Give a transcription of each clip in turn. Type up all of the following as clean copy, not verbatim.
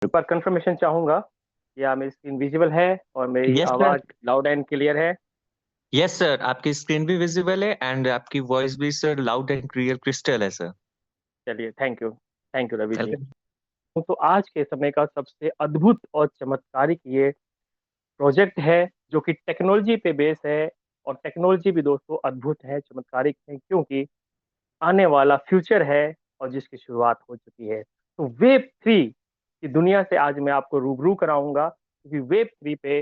एक बार कंफर्मेशन चाहूंगा, या मेरी स्क्रीन विजिबल है और मेरी यस सर। आवाज लाउड एंड क्लियर है? यस सर, आपकी स्क्रीन भी विजिबल है एंड आपकी वॉइस भी sir loud and clear crystal है सर। चलिए, thank you Ravi ji. Welcome. तो आज के समय का सबसे अद्भुत और चमत्कारिक ये प्रोजेक्ट है, जो कि टेक्नोलॉजी पे बेस है। और टेक्नोलॉजी भी दोस्तों अद्भुत है, चमत्कारिक है, क्योंकि आने वाला फ्यूचर है और जिसकी शुरुआत हो चुकी है। तो वेब थ्री की दुनिया से आज मैं आपको रूबरू कराऊंगा, क्योंकि वेब थ्री पे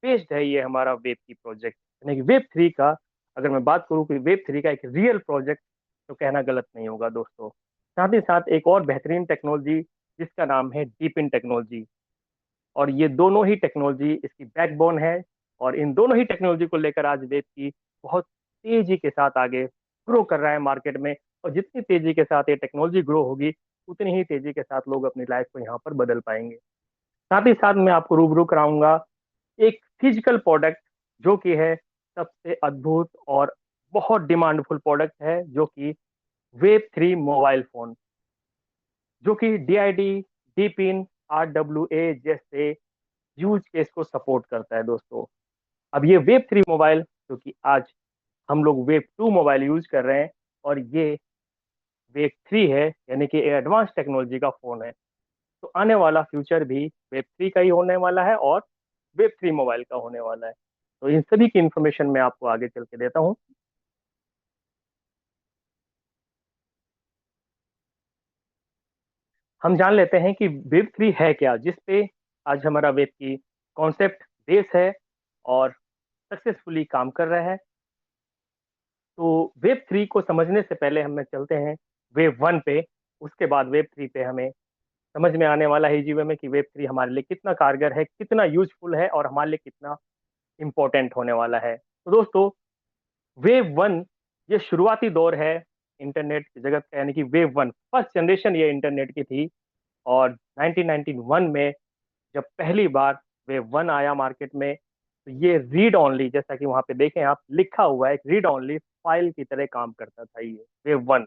बेस्ड है ये हमारा वेब की प्रोजेक्ट। यानी कि वेब थ्री का, अगर मैं बात करूँ कि वेब थ्री का एक रियल प्रोजेक्ट, तो कहना गलत नहीं होगा दोस्तों। साथ ही साथ एक और बेहतरीन टेक्नोलॉजी जिसका नाम है डीप इन टेक्नोलॉजी। और ये दोनों ही टेक्नोलॉजी इसकी बैकबोन है। और इन दोनों ही टेक्नोलॉजी को लेकर आज वेब की बहुत तेजी के साथ आगे ग्रो कर रहा है मार्केट में। और जितनी तेजी के साथ ये टेक्नोलॉजी ग्रो होगी, उतनी ही तेजी के साथ लोग अपनी लाइफ को यहाँ पर बदल पाएंगे। साथ ही साथ मैं आपको रूबरू कराऊंगा एक फिजिकल प्रोडक्ट, जो कि है सबसे अद्भुत और बहुत डिमांडफुल प्रोडक्ट है, जो कि वेब थ्री मोबाइल फोन, जो कि DID, डीपिन, RWA जैसे यूज केस को सपोर्ट करता है दोस्तों। अब ये वेब थ्री मोबाइल, जो कि आज हम लोग वेब टू मोबाइल यूज कर रहे हैं, और ये वेब थ्री है, यानी कि एडवांस टेक्नोलॉजी का फोन है। तो आने वाला फ्यूचर भी वेब थ्री का ही होने वाला है और वेब थ्री मोबाइल का होने वाला है। तो इन सभी की इंफॉर्मेशन मैं आपको आगे चल के देता हूँ। हम जान लेते हैं कि वेब थ्री है क्या, जिसपे आज हमारा वेब की कॉन्सेप्ट बेस है और सक्सेसफुली काम कर रहा है। तो वेब थ्री को समझने से पहले हम चलते हैं वेब वन पे। उसके बाद वेब थ्री पे हमें समझ में आने वाला है जीवन में कि वेब थ्री हमारे लिए कितना कारगर है, कितना यूजफुल है और हमारे लिए कितना इंपॉर्टेंट होने वाला है। तो दोस्तों, वेव वन ये शुरुआती दौर है इंटरनेट की जगत का, यानी कि वेव वन फर्स्ट जनरेशन ये इंटरनेट की थी। और 1991 में जब पहली बार वेव वन आया मार्केट में, तो ये रीड ऑनली, जैसा कि वहां पे देखें आप, लिखा हुआ है, एक रीड ऑनली फाइल की तरह काम करता था ये वेव वन।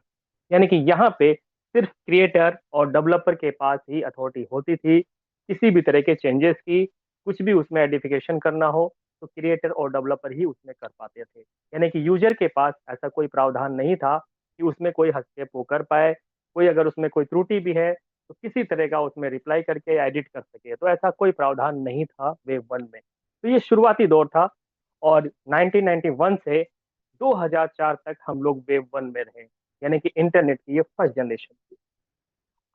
यानी कि यहाँ पे सिर्फ क्रिएटर और डेवलपर के पास ही अथॉरिटी होती थी किसी भी तरह के चेंजेस की। कुछ भी उसमें एडिफिकेशन करना हो, तो क्रिएटर और डेवलपर ही उसमें कर पाते थे। यानी कि यूजर के पास ऐसा कोई प्रावधान नहीं था कि उसमें कोई हस्तक्षेप वो कर पाए। कोई अगर उसमें कोई त्रुटि भी है, तो किसी तरह का उसमें रिप्लाई करके एडिट कर सके, तो ऐसा कोई प्रावधान नहीं था वेब वन में। तो ये शुरुआती दौर था। और 1991 से 2004 तक हम लोग वेब वन में रहे, यानी कि इंटरनेट की ये फर्स्ट जनरेशन थी।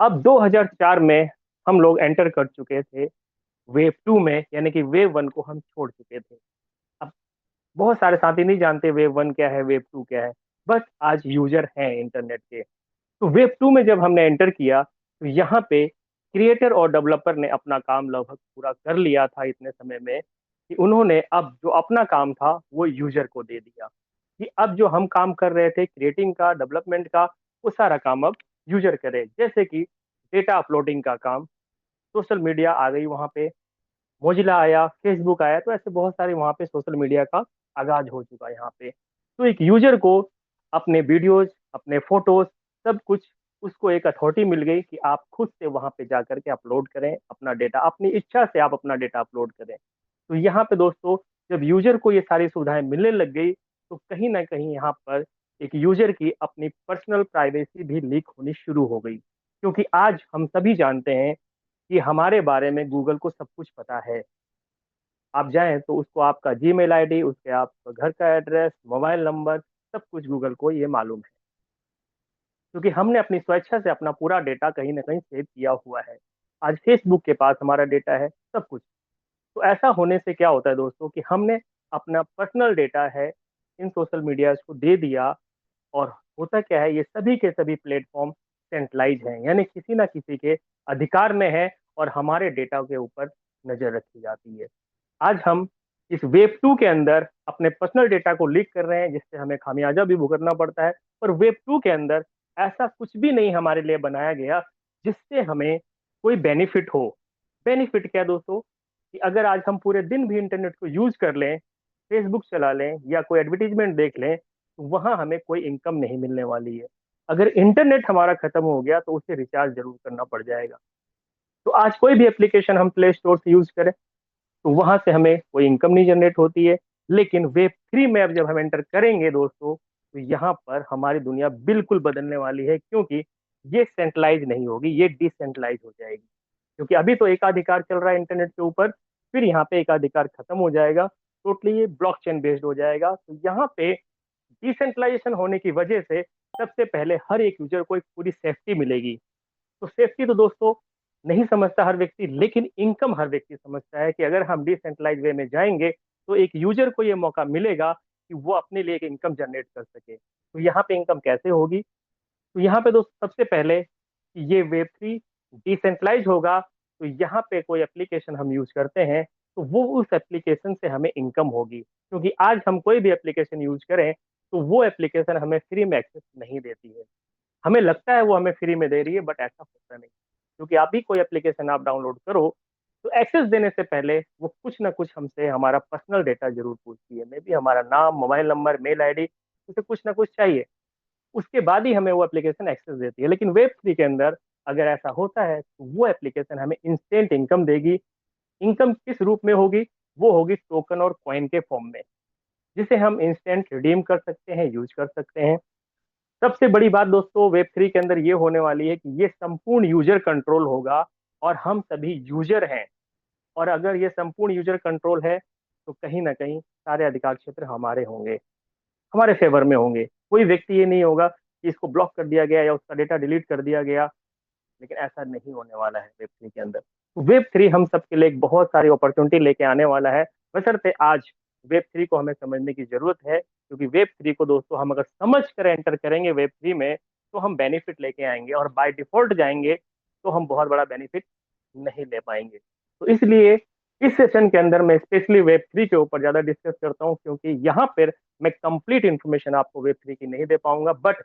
अब 2004 में हम लोग एंटर कर चुके थे वेब टू में, यानी कि वेब वन को हम छोड़ चुके थे। अब बहुत सारे साथी नहीं जानते वेब वन क्या है, वेब टू क्या है, बट आज यूजर हैं इंटरनेट के। तो वेब टू में जब हमने एंटर किया, तो यहाँ पे क्रिएटर और डेवलपर ने अपना काम लगभग पूरा कर लिया था इतने समय में, कि उन्होंने अब जो अपना काम था वो यूजर को दे दिया। कि अब जो हम काम कर रहे थे क्रिएटिंग का, डेवलपमेंट का, वो सारा काम अब यूजर करे। जैसे कि डेटा अपलोडिंग का काम, सोशल मीडिया आ गई वहाँ पे, मोजिला आया, फेसबुक आया, तो ऐसे बहुत सारे वहाँ पे सोशल मीडिया का आगाज हो चुका है यहाँ पे। तो एक यूजर को अपने वीडियोज, अपने फोटोज, सब कुछ, उसको एक अथॉरिटी मिल गई कि आप खुद से वहां पे जा करके अपलोड करें अपना डेटा, अपनी इच्छा से आप अपना डेटा अपलोड करें। तो यहाँ पे दोस्तों, जब यूजर को ये सारी सुविधाएं मिलने लग गई, तो कहीं ना कहीं यहाँ पर एक यूजर की अपनी पर्सनल प्राइवेसी भी लीक होनी शुरू हो गई। क्योंकि आज हम सभी जानते हैं कि हमारे बारे में गूगल को सब कुछ पता है। आप जाएं तो उसको आपका जीमेल ID, उसके आपका घर का एड्रेस, मोबाइल नंबर, सब कुछ गूगल को ये मालूम है, क्योंकि हमने अपनी स्वेच्छा से अपना पूरा डेटा कहीं ना कहीं सेव किया हुआ है। आज फेसबुक के पास हमारा डेटा है, सब कुछ। तो ऐसा होने से क्या होता है दोस्तों, कि हमने अपना पर्सनल डेटा है इन सोशल मीडिया को दे दिया। और होता क्या है, ये सभी के सभी प्लेटफॉर्म सेंट्रलाइज हैं, यानी किसी ना किसी के अधिकार में है, और हमारे डेटा के ऊपर नजर रखी जाती है। आज हम इस वेब टू के अंदर अपने पर्सनल डेटा को लीक कर रहे हैं, जिससे हमें खामियाजा भी भुगतना पड़ता है। पर वेब टू के अंदर ऐसा कुछ भी नहीं हमारे लिए बनाया गया जिससे हमें कोई बेनिफिट हो। बेनिफिट क्या दोस्तों, कि अगर आज हम पूरे दिन भी इंटरनेट को यूज कर लें, फेसबुक चला लें या कोई एडवर्टीजमेंट देख लें, तो वहां हमें कोई इनकम नहीं मिलने वाली है। अगर इंटरनेट हमारा खत्म हो गया, तो उसे रिचार्ज जरूर करना पड़ जाएगा। तो आज कोई भी एप्लीकेशन हम प्ले स्टोर से यूज करें तो वहां से हमें कोई इनकम नहीं जनरेट होती है। लेकिन वेब थ्री में अब जब हम एंटर करेंगे दोस्तों, तो यहाँ पर हमारी दुनिया बिल्कुल बदलने वाली है, क्योंकि ये सेंट्रलाइज नहीं होगी, ये डिसेंट्रलाइज हो जाएगी। क्योंकि अभी तो एकाधिकार चल रहा है इंटरनेट के ऊपर, फिर यहाँ पे एकाधिकार खत्म हो जाएगा, टोटली ये ब्लॉकचेन बेस्ड हो जाएगा। तो यहाँ पे डिसेंट्रलाइजेशन होने की वजह से सबसे पहले हर एक यूजर को एक पूरी सेफ्टी मिलेगी। तो सेफ्टी तो दोस्तों नहीं समझता हर व्यक्ति, लेकिन इनकम हर व्यक्ति समझता है कि अगर हम डिसेंट्रलाइज वे में जाएंगे तो एक यूजर को ये मौका मिलेगा कि वो अपने लिए एक इनकम जनरेट कर सके। तो यहाँ पे इनकम कैसे होगी? तो यहाँ पे दोस्तों सबसे पहले ये वेब थ्री डिसेंट्रलाइज होगा, तो यहाँ पे कोई एप्लीकेशन हम यूज करते हैं तो वो उस एप्लीकेशन से हमें इनकम होगी। क्योंकि आज हम कोई भी एप्लीकेशन यूज करें तो वो एप्लीकेशन हमें फ्री में एक्सेस नहीं देती है। हमें लगता है वो हमें फ्री में दे रही है, बट ऐसा होता नहीं। क्योंकि आप भी कोई एप्लीकेशन आप डाउनलोड करो तो एक्सेस देने से पहले वो कुछ ना कुछ हमसे हमारा पर्सनल डेटा जरूर पूछती है, मे बी हमारा नाम, मोबाइल नंबर, मेल आईडी, उसे कुछ ना कुछ चाहिए। उसके बाद ही हमें वो एप्लीकेशन एक्सेस देती है। लेकिन वेब थ्री के अंदर अगर ऐसा होता है तो वो एप्लीकेशन हमें इंस्टेंट इनकम देगी। इनकम किस रूप में होगी? वो होगी टोकन और कॉइन के फॉर्म में, जिसे हम इंस्टेंट रिडीम कर सकते हैं, यूज कर सकते हैं। सबसे बड़ी बात दोस्तों वेब थ्री के अंदर ये होने वाली है कि ये संपूर्ण यूजर कंट्रोल होगा, और हम सभी यूजर हैं। और अगर ये संपूर्ण यूजर कंट्रोल है तो कहीं ना कहीं सारे अधिकार क्षेत्र हमारे होंगे, हमारे फेवर में होंगे। कोई व्यक्ति ये नहीं होगा कि इसको ब्लॉक कर दिया गया या उसका डेटा डिलीट कर दिया गया। लेकिन ऐसा नहीं होने वाला है वेब थ्री के अंदर। तो वेब थ्री हम सबके लिए एक बहुत सारी अपॉर्चुनिटी लेके आने वाला है। बशर्ते आज वेब थ्री को हमें समझने की जरूरत है, क्योंकि वेब थ्री को दोस्तों हम अगर समझ कर एंटर करेंगे वेब थ्री में तो हम बेनिफिट लेके आएंगे, और बाय डिफॉल्ट जाएंगे तो हम बहुत बड़ा बेनिफिट नहीं ले पाएंगे। तो इसलिए इस सेशन के अंदर मैं स्पेशली वेब थ्री के ऊपर ज्यादा डिस्कस करता हूँ, क्योंकि यहाँ पर मैं कंप्लीट इन्फॉर्मेशन आपको वेब थ्री की नहीं दे पाऊंगा, बट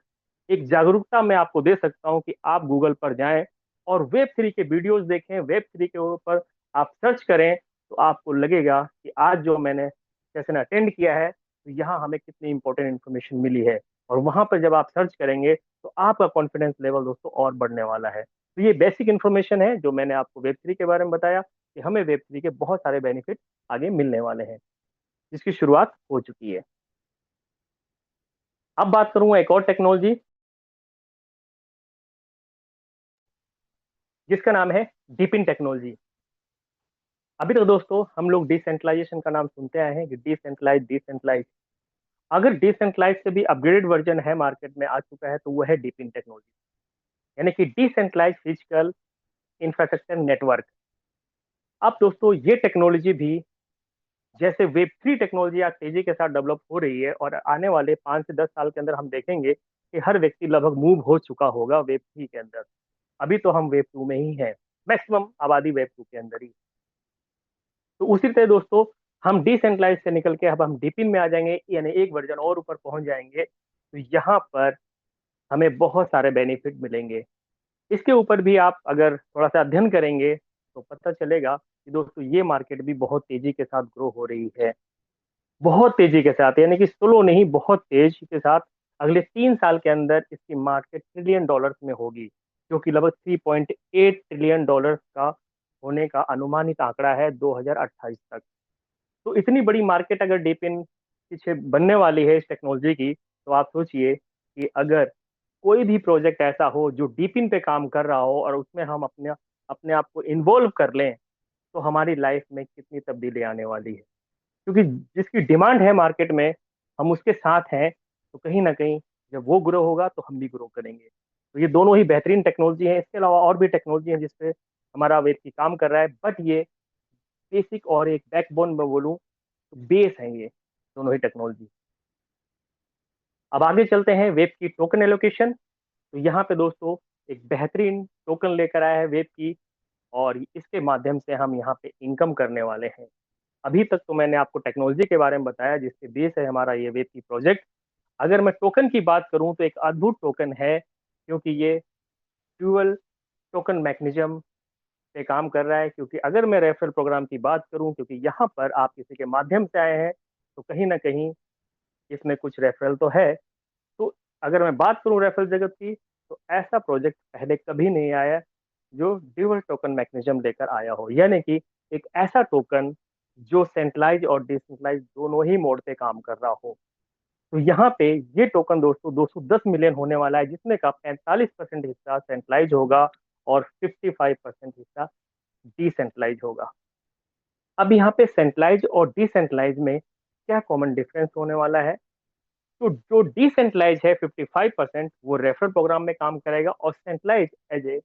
एक जागरूकता मैं आपको दे सकता हूँ कि आप गूगल पर जाएं और वेब थ्री के वीडियोस देखें, वेब थ्री के ऊपर आप सर्च करें, तो आपको लगेगा कि आज जो मैंने सेशन अटेंड किया है तो यहाँ हमें कितनी इंपॉर्टेंट इन्फॉर्मेशन मिली है। और वहां पर जब आप सर्च करेंगे तो आपका कॉन्फिडेंस लेवल दोस्तों और बढ़ने वाला है। तो ये बेसिक इन्फॉर्मेशन है जो मैंने आपको वेब थ्री के बारे में बताया, कि हमें वेब थ्री के बहुत सारे बेनिफिट आगे मिलने वाले हैं, जिसकी शुरुआत हो चुकी है। अब बात करूंगा एक और टेक्नोलॉजी जिसका नाम है डीपिन टेक्नोलॉजी। अभी तक दोस्तों हम लोग डिसेंट्रलाइजेशन का नाम सुनते आए हैं कि डिसेंट्रलाइज डिसेंट्रलाइज। अगर डिसेंट्रलाइज से भी अपग्रेडेड वर्जन है मार्केट में आ चुका है तो वो है डीपिन टेक्नोलॉजी, यानी कि डिसेंट्रलाइज फिजिकल इंफ्रास्ट्रक्चर नेटवर्क। अब दोस्तों ये टेक्नोलॉजी भी जैसे वेब थ्री टेक्नोलॉजी आज तेजी के साथ डेवलप हो रही है, और आने वाले 5 से 10 साल के अंदर हम देखेंगे कि हर व्यक्ति लगभग मूव हो चुका होगा वेब थ्री के अंदर। अभी तो हम वेब टू में ही हैं, मैक्सिमम आबादी वेब टू के अंदर ही। तो उसी तरह दोस्तों हम डिसेंट्रलाइज से निकल के अब हम डीपिन में आ जाएंगे, यानी एक वर्जन और ऊपर पहुंच जाएंगे। तो यहाँ पर हमें बहुत सारे बेनिफिट मिलेंगे। इसके ऊपर भी आप अगर थोड़ा सा अध्ययन करेंगे तो पता चलेगा कि दोस्तों ये मार्केट भी बहुत तेजी के साथ ग्रो हो रही है, बहुत तेजी के साथ, यानी कि स्लो नहीं, बहुत तेज के साथ। अगले 3 साल के अंदर इसकी मार्केट ट्रिलियन डॉलर्स में होगी, जो कि लगभग 3.8 ट्रिलियन डॉलर्स का होने का अनुमानित आंकड़ा है 2028 तक। तो इतनी बड़ी मार्केट अगर डीपिन पीछे बनने वाली है इस टेक्नोलॉजी की, तो आप सोचिए कि अगर कोई भी प्रोजेक्ट ऐसा हो जो डीपिन पे काम कर रहा हो और उसमें हम अपने अपने आप को इन्वॉल्व कर लें, तो हमारी लाइफ में कितनी तब्दीली आने वाली है। क्योंकि जिसकी डिमांड है मार्केट में, हम उसके साथ हैं, तो कहीं ना कहीं जब वो ग्रो होगा तो हम भी ग्रो करेंगे। तो ये दोनों ही बेहतरीन टेक्नोलॉजी है। इसके अलावा और भी टेक्नोलॉजी है जिसपे हमारा वेब की काम कर रहा है, बट ये बेसिक और एक बैकबोन में बोलूँ तो बेस है ये दोनों ही टेक्नोलॉजी। अब आगे चलते हैं वेब की टोकन एलोकेशन। तो यहाँ पे दोस्तों एक बेहतरीन टोकन लेकर आया है वेब की, और इसके माध्यम से हम यहाँ पे इनकम करने वाले हैं। अभी तक तो मैंने आपको टेक्नोलॉजी के बारे में बताया जिसके बेस है हमारा ये वेब की प्रोजेक्ट। अगर मैं टोकन की बात करूं तो एक अद्भुत टोकन है, क्योंकि ये ड्यूअल टोकन मैकेनिज्म पे काम कर रहा है। क्योंकि अगर मैं रेफरल प्रोग्राम की बात करूं, क्योंकि यहाँ पर आप किसी के माध्यम से आए हैं, तो कहीं ना कहीं इसमें कुछ रेफरल तो है। तो अगर मैं बात करूं रेफरल जगत की, तो ऐसा प्रोजेक्ट पहले कभी नहीं आया जो ड्यूअल टोकन मैकेनिज्म लेकर आया हो, यानी कि एक ऐसा टोकन जो सेंट्रलाइज और डिसेंट्रलाइज दोनों ही मोड पे काम कर रहा हो। तो यहाँ पे ये टोकन दोस्तों 210 मिलियन होने वाला है, जिसमें का 45% हिस्सा सेंट्रलाइज होगा और 55% हिस्सा डिसेंट्रलाइज होगा। अब यहाँ पे सेंट्रलाइज और डिसेंट्रलाइज में क्या कॉमन डिफरेंस होने वाला है? तो जो डिसेंट्रलाइज है 55% वो रेफरल प्रोग्राम में काम करेगा, और सेंट्रलाइज एज ए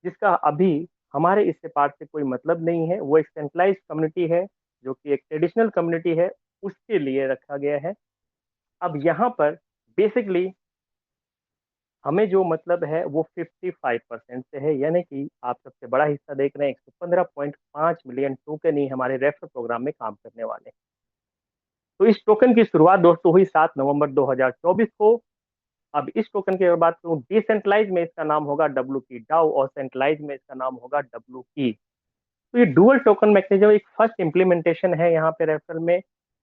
जिसका अभी हमारे इससे पार्ट से कोई मतलब नहीं है, वो एक सेंट्रलाइज कम्युनिटी है जो कि एक ट्रेडिशनल कम्युनिटी है, उसके लिए रखा गया है। अब यहाँ पर बेसिकली हमें जो मतलब है वो 55% से है, यानी कि आप सबसे बड़ा हिस्सा देख रहे हैं, 115.5 मिलियन टोकन ही हमारे रेफरल प्रोग्राम में काम करने वाले हैं। तो इस टोकन की शुरुआत दोस्तों हुई 7 नवंबर 2024 को। अब इस टोकन की अगर बात करूं, डिसेंट्रलाइज में इसका नाम होगा डब्ल्यू की डाउ, और सेंट्रलाइज में इसका नाम होगा डब्ल्यू की। तो ये डुअल टोकन मैकेनिज्म एक फर्स्ट इम्प्लीमेंटेशन है यहाँ पे रेफरल में।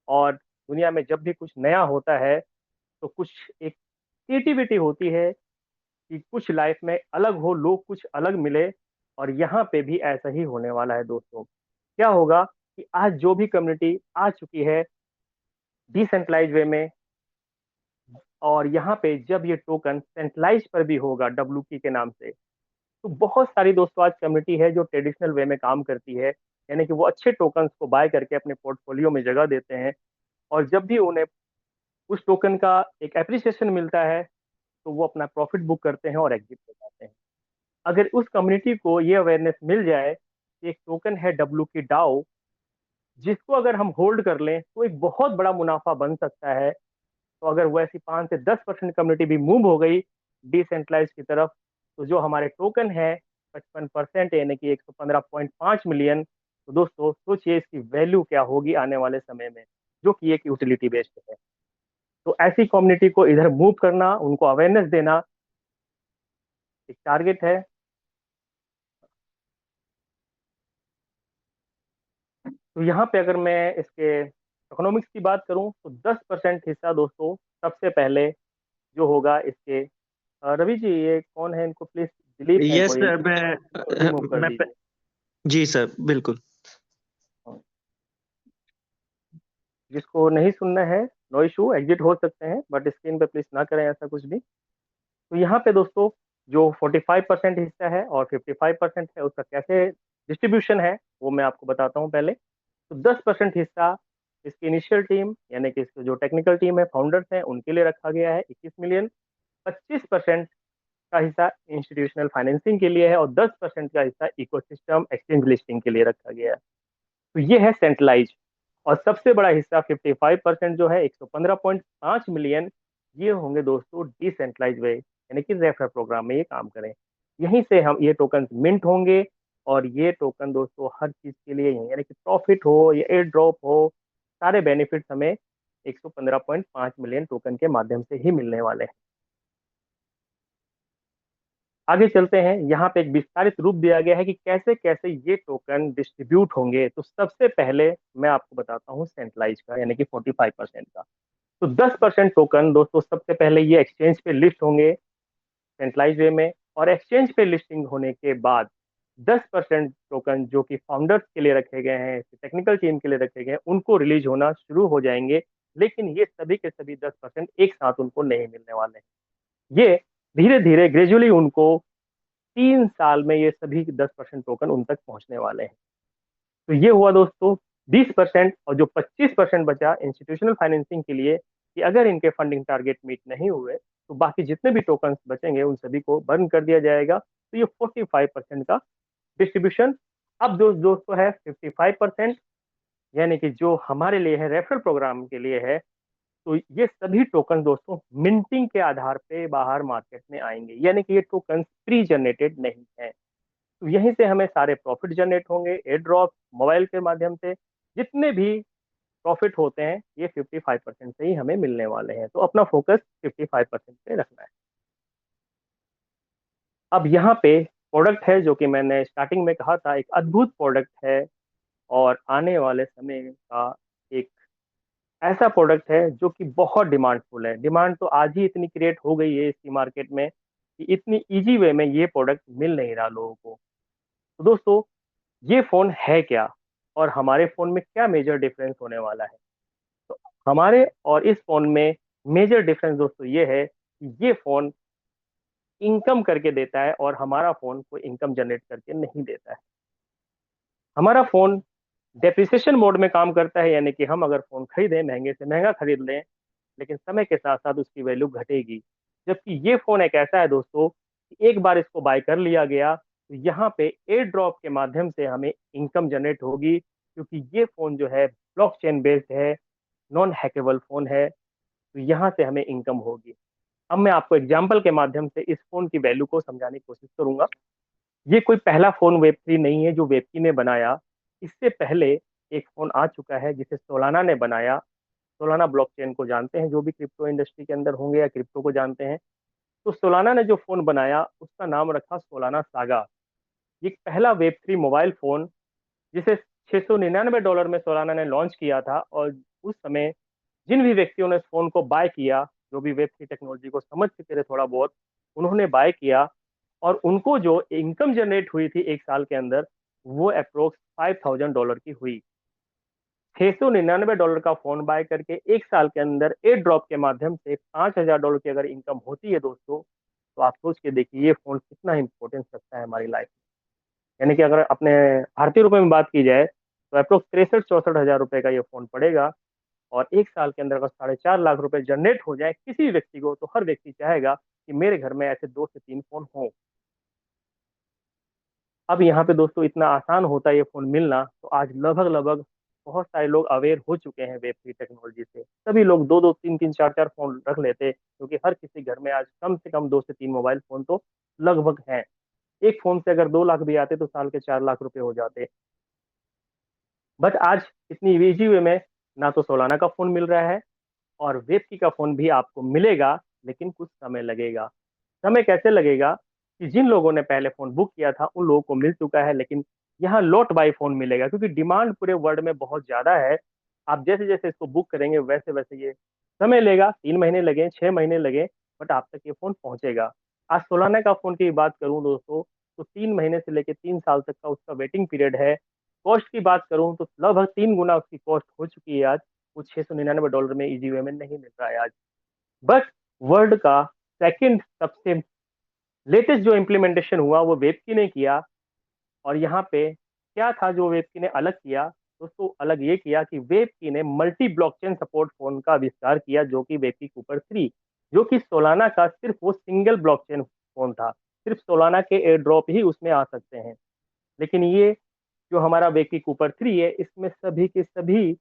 और दुनिया में जब भी कुछ नया होता है तो कुछ एक क्रिएटिविटी होती है कि कुछ लाइफ में अलग हो, लोग कुछ अलग मिले। और यहाँ पे भी ऐसा ही होने वाला है दोस्तों। क्या होगा कि आज जो भी कम्युनिटी आ चुकी है डिसेंट्रलाइज वे में, और यहाँ पे जब ये टोकन सेंट्रलाइज पर भी होगा डब्ल्यू की के नाम से, तो बहुत सारी दोस्तों आज कम्युनिटी है जो ट्रेडिशनल वे में काम करती है, यानी कि वो अच्छे टोकन्स को बाय करके अपने पोर्टफोलियो में जगह देते हैं। और जब भी उन्हें उस टोकन का एक एप्रिसिएशन मिलता है तो वो अपना प्रॉफिट बुक करते हैं और एग्जिट हो जाते हैं। अगर उस कम्युनिटी को ये अवेयरनेस मिल जाए कि एक टोकन है डब्ल्यू की डाउ, जिसको अगर हम होल्ड कर लें तो एक बहुत बड़ा मुनाफा बन सकता है। तो अगर वैसी 5 से 10% कम्युनिटी भी मूव हो गई डिसेंट्रलाइज की तरफ, तो जो हमारे टोकन है 55%, यानी कि 115.5 मिलियन, तो दोस्तों सोचिए इसकी वैल्यू क्या होगी आने वाले समय में, जो कि एक यूटिलिटी बेस्ड है। तो ऐसी कम्युनिटी को इधर मूव करना, उनको अवेयरनेस देना एक टारगेट है। तो यहाँ पे अगर मैं इसके इकोनॉमिक्स की बात करूँ तो 10% हिस्सा दोस्तों सबसे पहले जो होगा इसके, रवि जी ये कौन है, इनको प्लीज, दिलीप है यस कोई, सर, इनको रिमूव कर दीजिए। जी सर, बिल्कुल। जिसको नहीं सुनना है, नो इशू, एग्जिट हो सकते हैं, बट स्क्रीन पे प्लीज ना करें ऐसा कुछ भी। तो यहाँ पे दोस्तों जो 45% हिस्सा है और 55% है, उसका कैसे डिस्ट्रीब्यूशन है वो मैं आपको बताता हूँ पहले। तो 10% हिस्सा इसकी इनिशियल टीम, यानी कि इसकी जो टेक्निकल टीम है, फाउंडर्स हैं, उनके लिए रखा गया है 21 मिलियन। 25% का हिस्सा इंस्टीट्यूशनल फाइनेंसिंग के लिए है, और 10% का हिस्सा इकोसिस्टम एक्सचेंज लिस्टिंग के लिए रखा गया है। तो ये है सेंट्रलाइज। और सबसे बड़ा हिस्सा 55% जो है 115.5 मिलियन, ये होंगे दोस्तों डिसेंट्रलाइज वे, यानी कि रेफर प्रोग्राम में ये काम करें। यहीं से हम ये टोकन मिंट होंगे, और ये टोकन दोस्तों हर चीज के लिए ही, यानी कि प्रॉफिट हो या एयर ड्रॉप हो, सारे बेनिफिट्स हमें 115.5 मिलियन टोकन के माध्यम से ही मिलने वाले हैं। आगे चलते हैं, यहाँ पे एक विस्तारित रूप दिया गया है कि कैसे कैसे ये टोकन डिस्ट्रीब्यूट होंगे। तो सबसे पहले मैं आपको बताता हूँ सेंट्रलाइज का, यानी कि 45% का। तो 10% टोकन दोस्तों सबसे पहले ये एक्सचेंज पे लिस्ट होंगे सेंट्रलाइज वे में, और एक्सचेंज पे लिस्टिंग होने के बाद 10% टोकन जो कि फाउंडर्स के लिए रखे गए हैं, टेक्निकल टीम के लिए रखे गए हैं, उनको रिलीज होना शुरू हो जाएंगे। लेकिन ये सभी के सभी 10% एक साथ उनको नहीं मिलने वाले हैं। ये धीरे धीरे ग्रेजुअली उनको 3 साल में ये सभी 10% टोकन उन तक पहुंचने वाले हैं। तो ये हुआ दोस्तों 20%। और जो 25% बचा इंस्टीट्यूशनल फाइनेंसिंग के लिए, कि अगर इनके फंडिंग टारगेट मीट नहीं हुए तो बाकी जितने भी टोकन बचेंगे उन सभी को बर्न कर दिया जाएगा। तो ये 45% का डिस्ट्रीब्यूशन। अब दोस्तों है 55%, यानी कि जो हमारे लिए है, रेफरल प्रोग्राम के लिए है। तो ये सभी टोकन दोस्तों मिंटिंग के आधार पे बाहर मार्केट में आएंगे, यानी कि ये टोकन प्री जनरेटेड नहीं है। तो यहीं से हमें सारे प्रॉफिट जनरेट होंगे, एयर ड्रॉप, मोबाइल के माध्यम से, जितने भी प्रॉफिट होते हैं ये 55% से ही हमें मिलने वाले हैं। तो अपना फोकस 55% पे रखना है। अब यहाँ पे प्रोडक्ट है जो कि मैंने स्टार्टिंग में कहा था, एक अद्भुत प्रोडक्ट है, और आने वाले समय का एक ऐसा प्रोडक्ट है जो कि बहुत डिमांडफुल है। डिमांड तो आज ही इतनी क्रिएट हो गई है इसकी मार्केट में, कि इतनी इजी वे में ये प्रोडक्ट मिल नहीं रहा लोगों को। तो दोस्तों, ये फोन है क्या और हमारे फोन में क्या मेजर डिफरेंस होने वाला है? तो हमारे और इस फोन में मेजर डिफरेंस दोस्तों ये है कि ये फोन इनकम करके देता है और हमारा फोन कोई इनकम जनरेट करके नहीं देता है। हमारा फोन डेप्रिसिएशन मोड में काम करता है, यानी कि हम अगर फोन खरीदें, महंगे से महंगा खरीद लें, लेकिन समय के साथ साथ उसकी वैल्यू घटेगी। जबकि ये फोन एक ऐसा है दोस्तों कि एक बार इसको बाय कर लिया गया तो यहाँ पे एयर ड्रॉप के माध्यम से हमें इनकम जनरेट होगी, क्योंकि ये फोन जो है ब्लॉकचेन बेस्ड है, नॉन हैकेबल फोन है, तो यहाँ से हमें इनकम होगी। अब मैं आपको एग्जाम्पल के माध्यम से इस फोन की वैल्यू को समझाने की कोशिश करूंगा। ये कोई पहला फोन वेब3 नहीं है जो वेबकी ने बनाया। इससे पहले एक फोन आ चुका है जिसे सोलाना ने बनाया। सोलाना ब्लॉकचेन को जानते हैं, जो भी क्रिप्टो इंडस्ट्री के अंदर होंगे या क्रिप्टो को जानते हैं। तो सोलाना ने जो फोन बनाया उसका नाम रखा सोलाना सागा। ये पहला वेब3 मोबाइल फोन जिसे $699 में सोलाना ने लॉन्च किया था, और उस समय जिन भी व्यक्तियों ने इस फोन को बाय किया, जो भी वेब3 टेक्नोलॉजी को समझ चुके थे थोड़ा बहुत, उन्होंने बाय किया और उनको जो इनकम जनरेट हुई थी एक साल के अंदर, वो अप्रोक्स $5,000 की हुई। $699 का फोन बाय करके एक साल के अंदर एयर ड्रॉप के माध्यम से $5,000 की अगर इनकम होती है दोस्तों, तो आप सोच के देखिए ये फोन कितना इंपॉर्टेंस रखता है हमारी लाइफ में। यानी कि अगर अपने भारतीय रुपए में बात की जाए तो अप्रोक्स 63-64 हजार रुपए का ये फोन पड़ेगा। और एक साल के अंदर अगर 4.5 लाख रुपए जनरेट हो जाए किसी व्यक्ति को, तो हर व्यक्ति चाहेगा कि मेरे घर में ऐसे 2 से 3 फोन हों। अब यहाँ पे दोस्तों इतना आसान होता है ये फोन मिलना, तो आज लगभग लगभग बहुत सारे लोग अवेयर हो चुके हैं वेब3 टेक्नोलॉजी से। सभी लोग दो दो तीन तीन चार चार फोन रख लेते, क्योंकि हर किसी घर में आज कम से कम 2 से 3 मोबाइल फोन तो लगभग हैं। एक फोन से अगर 2 लाख भी आते तो साल के 4 लाख रुपए हो जाते। बट आज इतनी इजी वे में ना तो सोलाना का फोन मिल रहा है और वेबकी का फोन भी आपको मिलेगा, लेकिन कुछ समय लगेगा। समय कैसे लगेगा कि जिन लोगों ने पहले फोन बुक किया था उन लोगों को मिल चुका है, लेकिन यहाँ लोट बाय फोन मिलेगा, क्योंकि डिमांड पूरे वर्ल्ड में बहुत ज्यादा है। आप जैसे जैसे इसको बुक करेंगे वैसे वैसे ये समय लेगा, 3 महीने लगे, 6 महीने लगे, बट आप तक ये फोन पहुंचेगा। आज सोलाना का फोन की बात करूं दोस्तों, तो 3 महीने से लेकर 3 साल तक का उसका वेटिंग पीरियड है। कॉस्ट की बात करूं तो लगभग 3 गुना उसकी कॉस्ट हो चुकी है आज। वो $699 में इजी वे में नहीं मिल रहा है आज। बट वर्ल्ड का सेकंड सबसे लेटेस्ट जो इम्प्लीमेंटेशन हुआ वो वेबकी ने किया। और यहाँ पे क्या था जो वेबकी ने अलग किया? दोस्तों अलग ये किया कि वेबकी ने मल्टी ब्लॉकचेन सपोर्ट फोन का आविष्कार किया, जो कि वेबकी कूपर 3, जो कि सोलाना का सिर्फ वो सिंगल ब्लॉकचेन फोन था। सिर्फ सोलाना के एयर ड्रॉप ही उसमें आ सकते हैं। लेकिन ये जो हमारा वेकी कूपर 3 है, इसमें सभी के सभी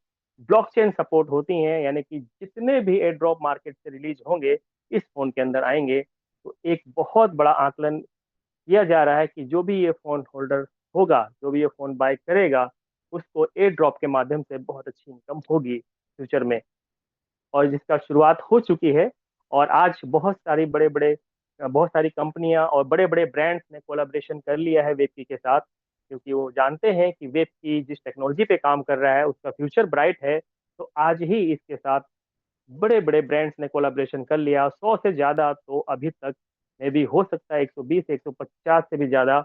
ब्लॉकचेन सपोर्ट होती हैं, यानी कि जितने भी एयर ड्रॉप मार्केट से रिलीज होंगे इस फोन के अंदर आएंगे। तो एक बहुत बड़ा आकलन किया जा रहा है कि जो भी ये फोन होल्डर होगा, जो भी ये फोन बाय करेगा, उसको एयर ड्रॉप के माध्यम से बहुत अच्छी इनकम होगी फ्यूचर में, और जिसका शुरुआत हो चुकी है। और आज बहुत सारी कंपनियां और बड़े बड़े ब्रांड्स ने कोलैबोरेशन कर लिया है वेबकी के साथ, क्योंकि वो जानते हैं कि वेबकी जिस टेक्नोलॉजी पे काम कर रहा है उसका फ्यूचर ब्राइट है। तो आज ही इसके साथ बड़े बड़े ब्रांड्स ने कोलैबोरेशन कर लिया, 100 से ज्यादा तो अभी तक में भी हो सकता है, 120 से 150 से भी ज्यादा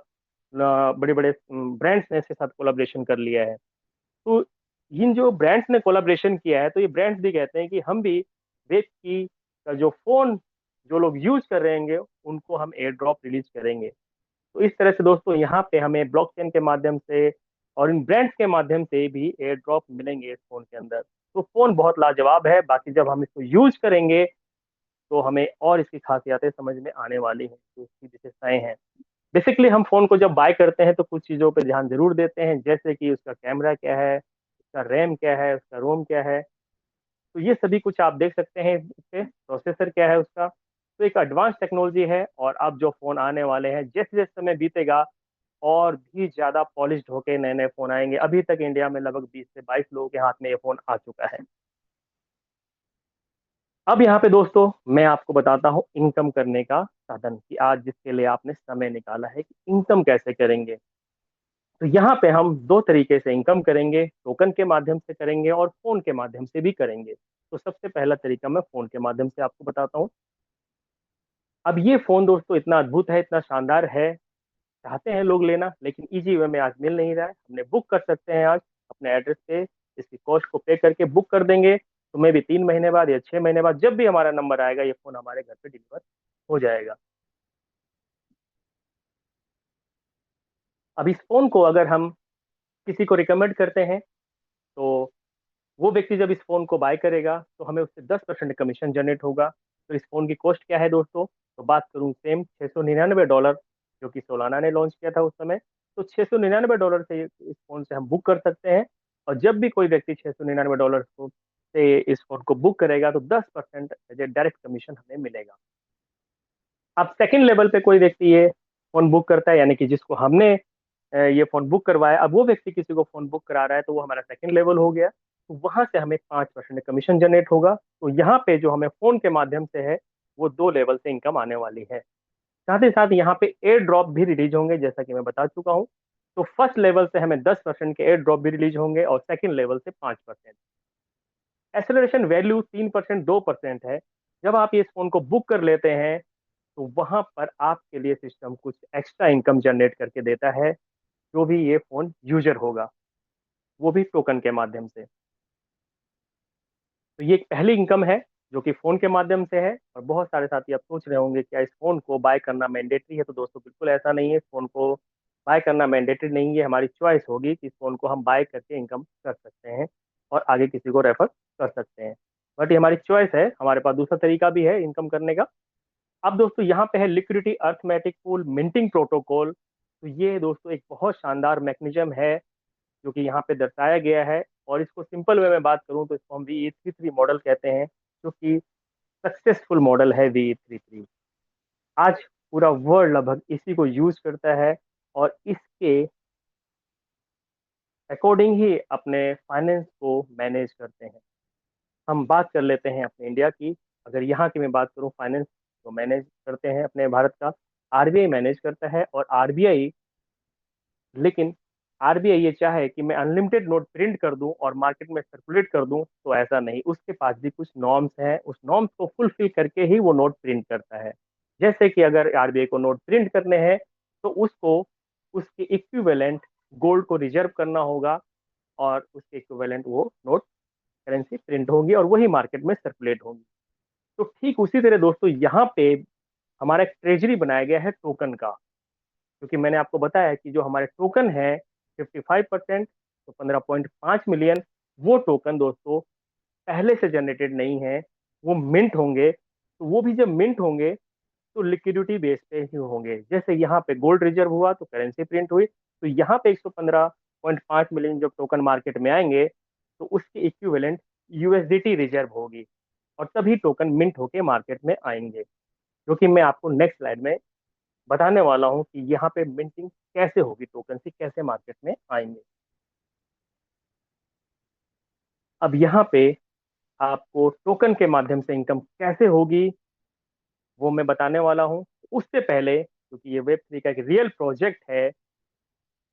बड़े बड़े ब्रांड्स ने इसके साथ कोलैबोरेशन कर लिया है। तो इन जो ब्रांड्स ने कोलैबोरेशन किया है, तो ये ब्रांड्स भी कहते हैं कि हम भी वेब की का जो फोन जो लोग यूज कर रहे हैं उनको हम एयर ड्रॉप रिलीज करेंगे। तो इस तरह से दोस्तों यहाँ पे हमें ब्लॉकचेन के माध्यम से और इन ब्रांड्स के माध्यम से भी एयर ड्रॉप मिलेंगे इस फोन के अंदर। तो फोन बहुत लाजवाब है, बाकी जब हम इसको यूज करेंगे तो हमें और इसकी खासियतें समझ में आने वाली हैं, जो इसकी विशेषताएं हैं। बेसिकली हम फोन को जब बाय करते हैं तो कुछ चीज़ों पर ध्यान जरूर देते हैं, जैसे कि उसका कैमरा क्या है, उसका रैम क्या है, उसका रोम क्या है। तो ये सभी कुछ आप देख सकते हैं, इसके प्रोसेसर क्या है उसका। तो एक एडवांस टेक्नोलॉजी है, और अब जो फोन आने वाले हैं जैसे जैसे समय बीतेगा और भी ज्यादा पॉलिश्ड होके नए नए फोन आएंगे। अभी तक इंडिया में लगभग 20 से 22 लोगों के हाथ में ये फोन आ चुका है। अब यहाँ पे दोस्तों मैं आपको बताता हूँ इनकम करने का साधन, कि आज जिसके लिए आपने समय निकाला है कि इनकम कैसे करेंगे। तो यहाँ पे हम दो तरीके से इनकम करेंगे, टोकन के माध्यम से करेंगे और फोन के माध्यम से भी करेंगे। तो सबसे पहला तरीका मैं फोन के माध्यम से आपको बताता हूँ। अब ये फोन दोस्तों इतना अद्भुत है, इतना शानदार है, चाहते हैं लोग लेना, लेकिन इजी वे में आज मिल नहीं रहा है। हमने बुक कर सकते हैं आज अपने एड्रेस पे, इसकी कॉस्ट को पे करके बुक कर देंगे, तो मे भी 3 महीने बाद या 6 महीने बाद जब भी हमारा नंबर आएगा ये फोन हमारे घर पे डिलीवर हो जाएगा। अब इस फोन को अगर हम किसी को रिकमेंड करते हैं, तो वो व्यक्ति जब इस फोन को बाय करेगा तो हमें उससे 10% कमीशन जनरेट होगा। तो इस फोन की कॉस्ट क्या है दोस्तों, तो बात करूं सेम $699, जो कि सोलाना ने लॉन्च किया था उस समय। तो $699 से इस फोन से हम बुक कर सकते हैं। और जब भी कोई व्यक्ति $699 को से इस फोन को बुक करेगा तो 10% एज ए डायरेक्ट कमीशन हमें मिलेगा। अब सेकंड लेवल पे कोई व्यक्ति ये फोन बुक करता है, यानी कि जिसको हमने ये फोन बुक करवाया, अब वो व्यक्ति किसी को फोन बुक करा रहा है, तो वो हमारा सेकंड लेवल हो गया। तो वहां से हमें 5% कमीशन जनरेट होगा। तो यहाँ पे जो हमें फोन के माध्यम से है, वो 2 लेवल से इनकम आने वाली है। साथ ही साथ यहाँ पे एयर ड्रॉप भी रिलीज होंगे, जैसा कि मैं बता चुका हूँ। तो फर्स्ट लेवल से हमें 10% के एयर ड्रॉप भी रिलीज होंगे और सेकंड लेवल से 5%। एक्सेलरेशन वैल्यू 3%, 2% है। जब आप ये फोन को बुक कर लेते हैं, तो वहां पर आपके लिए सिस्टम कुछ एक्स्ट्रा इनकम जनरेट करके देता है, जो भी ये फोन यूजर होगा, वो भी टोकन के माध्यम से। तो ये एक पहली इनकम है जो कि फोन के माध्यम से है। और बहुत सारे साथी आप सोच रहे होंगे क्या इस फोन को बाय करना मैंडेटरी है, तो दोस्तों बिल्कुल ऐसा नहीं है। इस फोन को बाय करना मैंडेटरी नहीं है, हमारी चॉइस होगी कि इस फोन को हम बाय करके इनकम कर सकते हैं और आगे किसी को रेफर कर सकते हैं। बट ये हमारी चॉइस है, हमारे पास दूसरा तरीका भी है इनकम करने का। अब दोस्तों यहाँ पे है liquidity arithmetic pool minting protocol. तो ये दोस्तों एक बहुत शानदार मैकेनिज्म है जो कि यहाँ पे दर्शाया गया है। और इसको सिंपल वे में बात करूँ तो इसको हम VE33 मॉडल कहते हैं, जो कि सक्सेसफुल मॉडल है VE33। आज पूरा वर्ल्ड लगभग इसी को यूज करता है और इसके अकॉर्डिंग ही अपने फाइनेंस को मैनेज करते हैं। हम बात कर लेते हैं अपने इंडिया की। अगर यहाँ की मैं बात करूँ, फाइनेंस को मैनेज करते हैं अपने भारत का RBI मैनेज करता है। और RBI, लेकिन RBI ये चाहे कि मैं अनलिमिटेड नोट प्रिंट कर दूं और मार्केट में सर्कुलेट कर दूं, तो ऐसा नहीं। उसके पास भी कुछ नॉर्म्स हैं, उस नॉर्म्स को फुलफिल करके ही वो नोट प्रिंट करता है। जैसे कि अगर RBI को नोट प्रिंट करने हैं, तो उसको उसके इक्विवेलेंट गोल्ड को रिजर्व करना होगा, और उसके इक्विवेलेंट वो नोट करेंसी प्रिंट होगी और वही मार्केट में सर्कुलेट होगी। तो ठीक उसी तरह दोस्तों यहाँ पे हमारा एक ट्रेजरी बनाया गया है टोकन का। क्योंकि मैंने आपको बताया कि जो हमारे टोकन है 55%, तो 15.5 मिलियन, वो टोकन दोस्तों पहले से जनरेटेड नहीं है, वो मिंट होंगे। तो वो भी जब मिंट होंगे तो लिक्विडिटी बेस पे ही होंगे। जैसे यहाँ पे गोल्ड रिजर्व हुआ तो करेंसी प्रिंट हुई, तो यहाँ पे 115.5 मिलियन जब टोकन मार्केट में आएंगे, तो उसकी इक्विवेलेंट USDT रिजर्व होगी, और तभी टोकन मिंट होके मार्केट में आएंगे। जो कि मैं आपको नेक्स्ट स्लाइड में बताने वाला हूँ कि यहाँ पे मिंटिंग कैसे होगी, टोकन से कैसे मार्केट में आएंगे। अब यहाँ पे आपको टोकन के माध्यम से इनकम कैसे होगी वो मैं बताने वाला हूँ। उससे पहले, क्योंकि ये वेब3 का एक रियल प्रोजेक्ट है,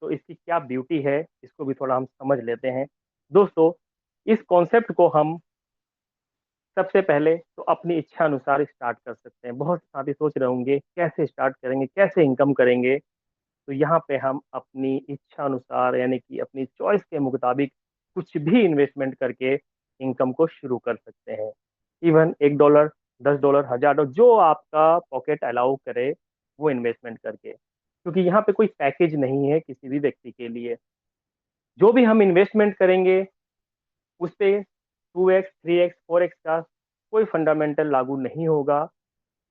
तो इसकी क्या ब्यूटी है इसको भी थोड़ा हम समझ लेते हैं। दोस्तों, इस कॉन्सेप्ट को हम सबसे पहले तो अपनी इच्छा अनुसार स्टार्ट कर सकते हैं। बहुत साथी सोच रहे होंगे कैसे स्टार्ट करेंगे, कैसे इनकम करेंगे। तो यहाँ पे हम अपनी इच्छा अनुसार, यानी कि अपनी चॉइस के मुताबिक कुछ भी इन्वेस्टमेंट करके इनकम को शुरू कर सकते हैं। इवन $1, $10, $1000, जो आपका पॉकेट अलाउ करे, वो इन्वेस्टमेंट करके। क्योंकि यहाँ पे कोई पैकेज नहीं है किसी भी व्यक्ति के लिए। जो भी हम इन्वेस्टमेंट करेंगे उस पे 2x, 3x, 4x का कोई फंडामेंटल लागू नहीं होगा।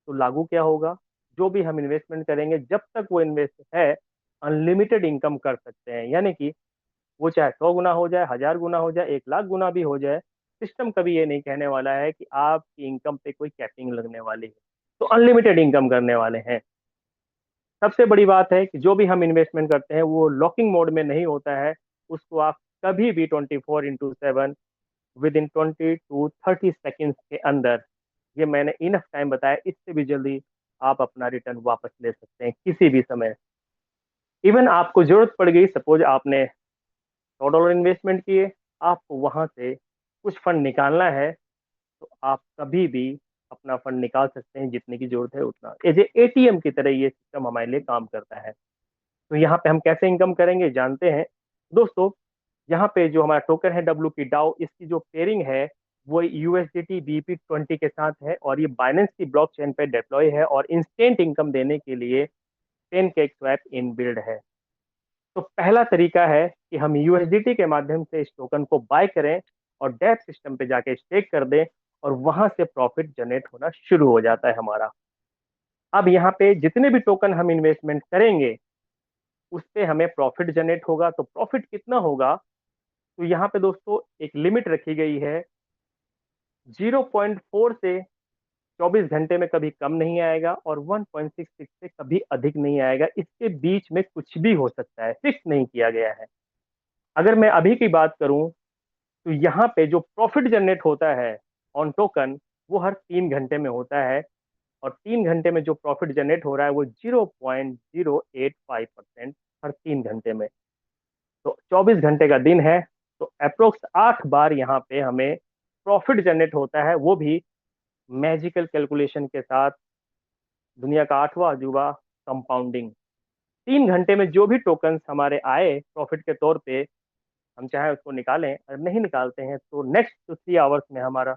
तो लागू क्या होगा, जो भी हम इन्वेस्टमेंट करेंगे जब तक वो इन्वेस्ट है, अनलिमिटेड इनकम कर सकते हैं। यानी कि वो चाहे 100 गुना हो जाए, 1000 गुना हो जाए, 1 लाख गुना भी हो जाए, सिस्टम कभी ये नहीं कहने वाला है कि आपकी इनकम पे कोई कैपिंग लगने वाली है। तो अनलिमिटेड इनकम करने वाले हैं। सबसे बड़ी बात है कि जो भी हम इन्वेस्टमेंट करते हैं वो लॉकिंग मोड में नहीं होता है। उसको आप कभी भी 24x7 with in 20 to 30 seconds के अंदर, ये मैंने इनफ टाइम बताया, इससे भी जल्दी आप अपना रिटर्न वापस ले सकते हैं किसी भी समय। इवन आपको जरूरत पड़ गई, सपोज आपने $100 इन्वेस्टमेंट किए, आपको वहां से कुछ फंड निकालना है, तो आप कभी भी अपना फंड निकाल सकते हैं, जितने की जरूरत है उतना। एज ए एटीएम की तरह ये सिस्टम हमारे लिए काम करता है। तो यहाँ पे हम कैसे इनकम करेंगे जानते हैं दोस्तों। यहाँ पे जो हमारा टोकन है डब्ल्यू पी डाउ, इसकी जो पेयरिंग है वो यूएसडीटी BP20 के साथ है, और ये बाइनेंस की ब्लॉकचेन पे डिप्लॉय है, और इंस्टेंट इनकम देने के लिए पेनकेक स्वैप इनबिल्ड है। तो पहला तरीका है कि हम यूएसडीटी के माध्यम से इस टोकन को बाय करें और डेप सिस्टम पे जाके स्टेक कर दें, और वहां से प्रॉफिट जनरेट होना शुरू हो जाता है हमारा। अब यहाँ पे जितने भी टोकन हम इन्वेस्टमेंट करेंगे उस पे हमें प्रॉफिट जनरेट होगा। तो प्रॉफिट कितना होगा, तो यहाँ पे दोस्तों एक लिमिट रखी गई है। 0.4 से 24 घंटे में कभी कम नहीं आएगा, और 1.66 से कभी अधिक नहीं आएगा। इसके बीच में कुछ भी हो सकता है, फिक्स नहीं किया गया है। अगर मैं अभी की बात करूं तो यहाँ पे जो प्रॉफिट जनरेट होता है ऑन टोकन, वो हर 3 घंटे में होता है, और 3 घंटे में जो प्रॉफिट जनरेट हो रहा है वो 0.085% हर 3 घंटे में। तो 24 घंटे का दिन है, तो अप्रोक्स 8 बार यहाँ पे हमें प्रॉफिट जनरेट होता है, वो भी मैजिकल कैलकुलेशन के साथ। दुनिया का 8वां अजूबा, कंपाउंडिंग। 3 घंटे में जो भी टोकन्स हमारे आए प्रॉफिट के तौर पे, हम चाहे उसको निकालें, अगर नहीं निकालते हैं तो नेक्स्ट 3 आवर्स में हमारा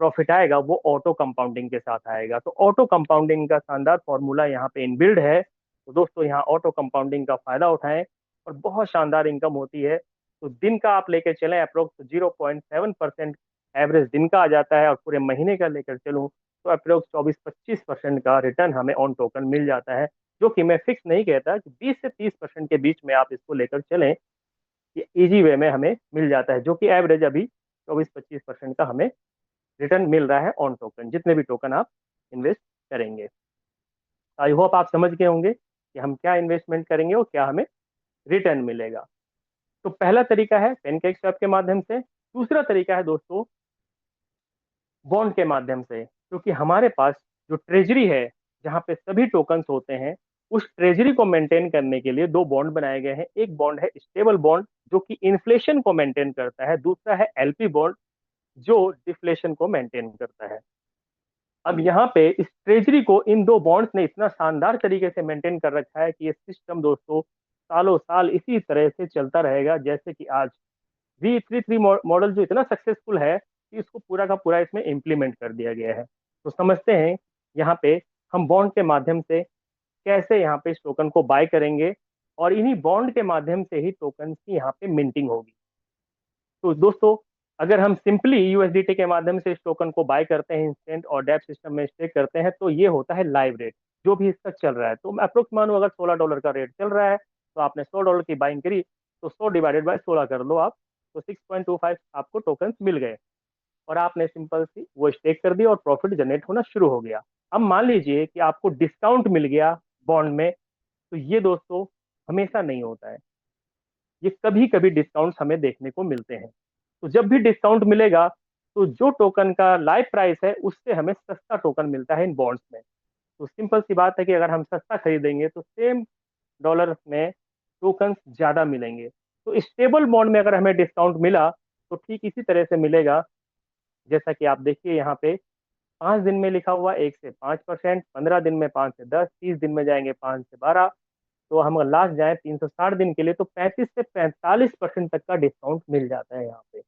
प्रॉफिट आएगा, वो ऑटो कंपाउंडिंग के साथ आएगा। तो ऑटो कंपाउंडिंग का शानदार फॉर्मूला यहाँ पे इनबिल्ड है। तो दोस्तों यहाँ ऑटो कंपाउंडिंग का फायदा उठाएं, और बहुत शानदार इनकम होती है। तो दिन का आप लेकर चलें, अप्रोक्स 0.7% एवरेज दिन का आ जाता है, और पूरे महीने का लेकर चलूँ तो अप्रोक्स 24-25% का रिटर्न हमें ऑन टोकन मिल जाता है। जो कि मैं फिक्स नहीं कहता कि 20 से 30% के बीच में आप इसको लेकर चलें, ये इजी वे में हमें मिल जाता है, जो कि एवरेज अभी 24-25% का हमें रिटर्न मिल रहा है ऑन टोकन, जितने भी टोकन आप इन्वेस्ट करेंगे। आई होप आप समझ गए होंगे कि हम क्या इन्वेस्टमेंट करेंगे और क्या हमें रिटर्न मिलेगा। तो पहला तरीका है पेनकेक स्वैप के माध्यम से। दूसरा तरीका है दोस्तों बॉन्ड के माध्यम से, क्योंकि हमारे पास जो ट्रेजरी है जहाँ पे सभी टोकन्स होते हैं, उस ट्रेजरी को मेंटेन करने के लिए दो बॉन्ड बनाए गए हैं। एक बॉन्ड है स्टेबल बॉन्ड, जो कि इन्फ्लेशन को मेंटेन करता है। दूसरा है एलपी बॉन्ड, जो डिफ्लेशन को मेंटेन करता है। अब यहाँ पे इस ट्रेजरी को इन दो बॉन्ड्स ने इतना शानदार तरीके से मेंटेन कर रखा है कि ये सिस्टम दोस्तों सालों साल इसी तरह से चलता रहेगा। जैसे कि आज V33 मॉडल जो इतना सक्सेसफुल है कि इसको पूरा का पूरा इसमें इम्प्लीमेंट कर दिया गया है। तो समझते हैं यहाँ पे हम बॉन्ड के माध्यम से कैसे यहाँ पे इस टोकन को बाय करेंगे, और इन्हीं बॉन्ड के माध्यम से ही टोकन की यहाँ पे मिंटिंग होगी। तो दोस्तों अगर हम सिंपली यूएसडीटी के माध्यम से इस टोकन को बाय करते हैं इंस्टेंट, और डेप सिस्टम में स्टेक करते हैं, तो ये होता है लाइव रेट जो भी इसका चल रहा है। तो अप्रोक्स मानो अगर $16 का रेट चल रहा है, तो आपने $100 की बाइंग करी, तो 100 डिवाइडेड बाय 16 कर लो आप, तो 6.25 आपको टोकन मिल गए, और आपने सिंपल सी वो स्टेक कर दिया और प्रॉफिट जनरेट होना शुरू हो गया। अब मान लीजिए कि आपको डिस्काउंट मिल गया बॉन्ड में, तो ये दोस्तों हमेशा नहीं होता है, ये कभी कभी डिस्काउंट्स हमें देखने को मिलते हैं। तो जब भी डिस्काउंट मिलेगा, तो जो टोकन का लाइव प्राइस है उससे हमें सस्ता टोकन मिलता है इन बॉन्ड्स में। तो सिंपल सी बात है कि अगर हम सस्ता खरीदेंगे तो सेम डॉलर में टोकन ज्यादा मिलेंगे। तो स्टेबल बॉन्ड में अगर हमें डिस्काउंट मिला, तो ठीक इसी तरह से मिलेगा। जैसा कि आप देखिए यहाँ पे 5 दिन में लिखा हुआ 1 से 5%, 15 दिन में 5 से 10, 30 दिन में जाएंगे 5 से 12। तो हम अगर लास्ट जाए 360 दिन के लिए, तो 35 से 45% तक का डिस्काउंट मिल जाता है यहाँ पे।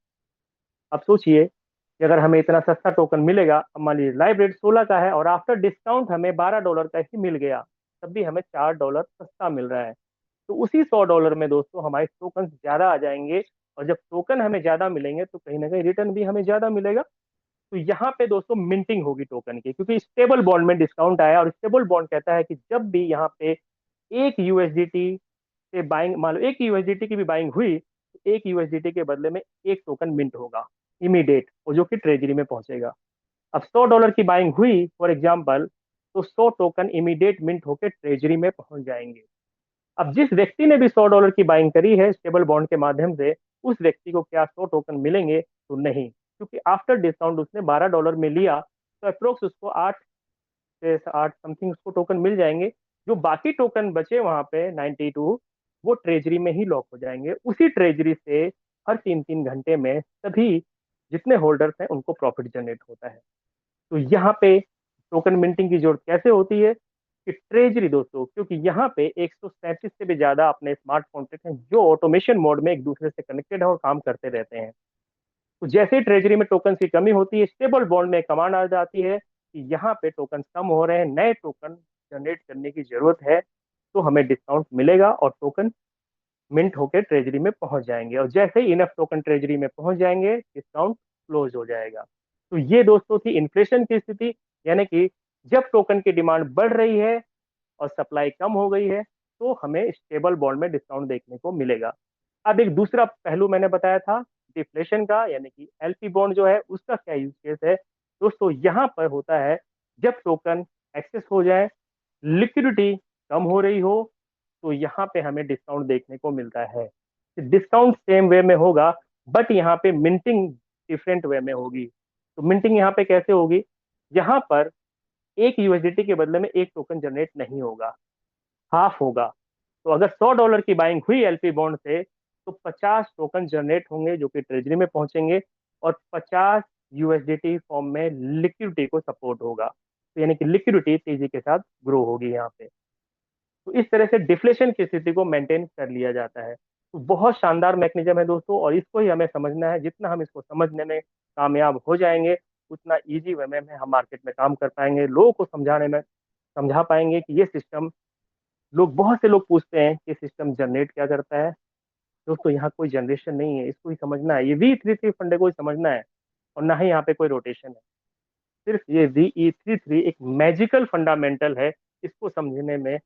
अब सोचिए कि अगर हमें इतना सस्ता टोकन मिलेगा, अब मान लीजिए लाइव रेट 16 का है और आफ्टर डिस्काउंट हमें $12 का ही मिल गया, तब भी हमें $4 सस्ता मिल रहा है। तो उसी $100 में दोस्तों हमारे टोकन ज्यादा आ जाएंगे, और जब टोकन हमें ज्यादा मिलेंगे तो कहीं ना कहीं रिटर्न भी हमें ज्यादा मिलेगा। तो यहाँ पे दोस्तों मिंटिंग होगी टोकन की, क्योंकि स्टेबल बॉन्ड में डिस्काउंट आया, और स्टेबल बॉन्ड कहता है कि जब भी यहाँ पे एक यूएसडीटी से बाइंग, मान लो एक यूएसडीटी की भी बाइंग हुई, तो एक यूएसडीटी के बदले में एक टोकन मिंट होगा इमीडिएट, और जो कि ट्रेजरी में पहुंचेगा। अब $100 की बाइंग हुई फॉर एग्जाम्पल, तो 100 टोकन इमीडिएट मिंट होकर ट्रेजरी में पहुंच जाएंगे। अब जिस व्यक्ति ने भी $100 की बाइंग करी है स्टेबल बॉन्ड के माध्यम से, उस व्यक्ति को क्या 100 टोकन मिलेंगे? तो नहीं, क्योंकि आफ्टर डिस्काउंट उसने $12 में लिया, तो अप्रोक्स उसको 8 से 8 समथिंग उसको टोकन मिल जाएंगे। जो बाकी टोकन बचे वहां पे 92, वो ट्रेजरी में ही लॉक हो जाएंगे। उसी ट्रेजरी से हर 3-3 घंटे में सभी जितने होल्डर्स हैं उनको प्रॉफिट जनरेट होता है। तो यहाँ पे टोकन मिंटिंग की जरूरत कैसे होती है कि ट्रेजरी दोस्तों, क्योंकि यहाँ पे 137 से भी ज्यादा अपने स्मार्ट कॉन्ट्रैक्ट हैं जो ऑटोमेशन मोड में एक दूसरे से कनेक्टेड है और काम करते रहते हैं। तो जैसे ही ट्रेजरी में टोकन की कमी होती है, स्टेबल बॉन्ड में कमांड आ जाती है कि यहाँ पे टोकन कम हो रहे हैं, नए टोकन जनरेट करने की जरूरत है, तो हमें डिस्काउंट मिलेगा और टोकन मिंट होकर ट्रेजरी में पहुंच जाएंगे, और जैसे ही इनफ टोकन ट्रेजरी में पहुंच जाएंगे डिस्काउंट क्लोज हो जाएगा। तो ये दोस्तों थी इन्फ्लेशन की स्थिति, यानी कि जब टोकन की डिमांड बढ़ रही है और सप्लाई कम हो गई है तो हमें स्टेबल बॉन्ड में डिस्काउंट देखने को मिलेगा। अब एक दूसरा पहलू मैंने बताया था डिफ्लेशन का, यानी कि एलपी बॉन्ड जो है उसका क्या यूज केस है दोस्तों। यहाँ पर होता है जब टोकन एक्सेस हो जाए, लिक्विडिटी कम हो रही हो, तो यहाँ पे हमें डिस्काउंट देखने को मिलता है। डिस्काउंट सेम वे में होगा, बट यहाँ पे मिंटिंग डिफरेंट वे में होगी। तो मिंटिंग यहाँ पे कैसे होगी, यहाँ पर एक यूएसडीटी के बदले में एक टोकन जनरेट नहीं होगा, हाफ होगा। तो अगर $100 की बाइंग हुई एलपी बॉन्ड से, तो 50 टोकन जनरेट होंगे जो कि ट्रेजरी में पहुंचेंगे, और 50 यूएसडीटी फॉर्म में लिक्विडिटी को सपोर्ट होगा। तो यानी कि लिक्विडिटी तेजी के साथ ग्रो होगी यहाँ पे। तो इस तरह से डिफ्लेशन की स्थिति को मेंटेन कर लिया जाता है। तो बहुत शानदार मैकेनिज्म है दोस्तों, और इसको ही हमें समझना है। जितना हम इसको समझने में कामयाब हो जाएंगे, उतना इजी वे में हम मार्केट में काम कर पाएंगे, लोगों को समझाने में समझा पाएंगे कि ये सिस्टम, लोग बहुत से लोग पूछते हैं कि सिस्टम जनरेट क्या करता है। दोस्तों यहाँ कोई जनरेशन नहीं है, इसको ही समझना है। ये V33 फंडे को ही समझना है, और ना ही यहाँ पे कोई रोटेशन है। सिर्फ ये VE33 एक मैजिकल फंडामेंटल है। इसको समझने में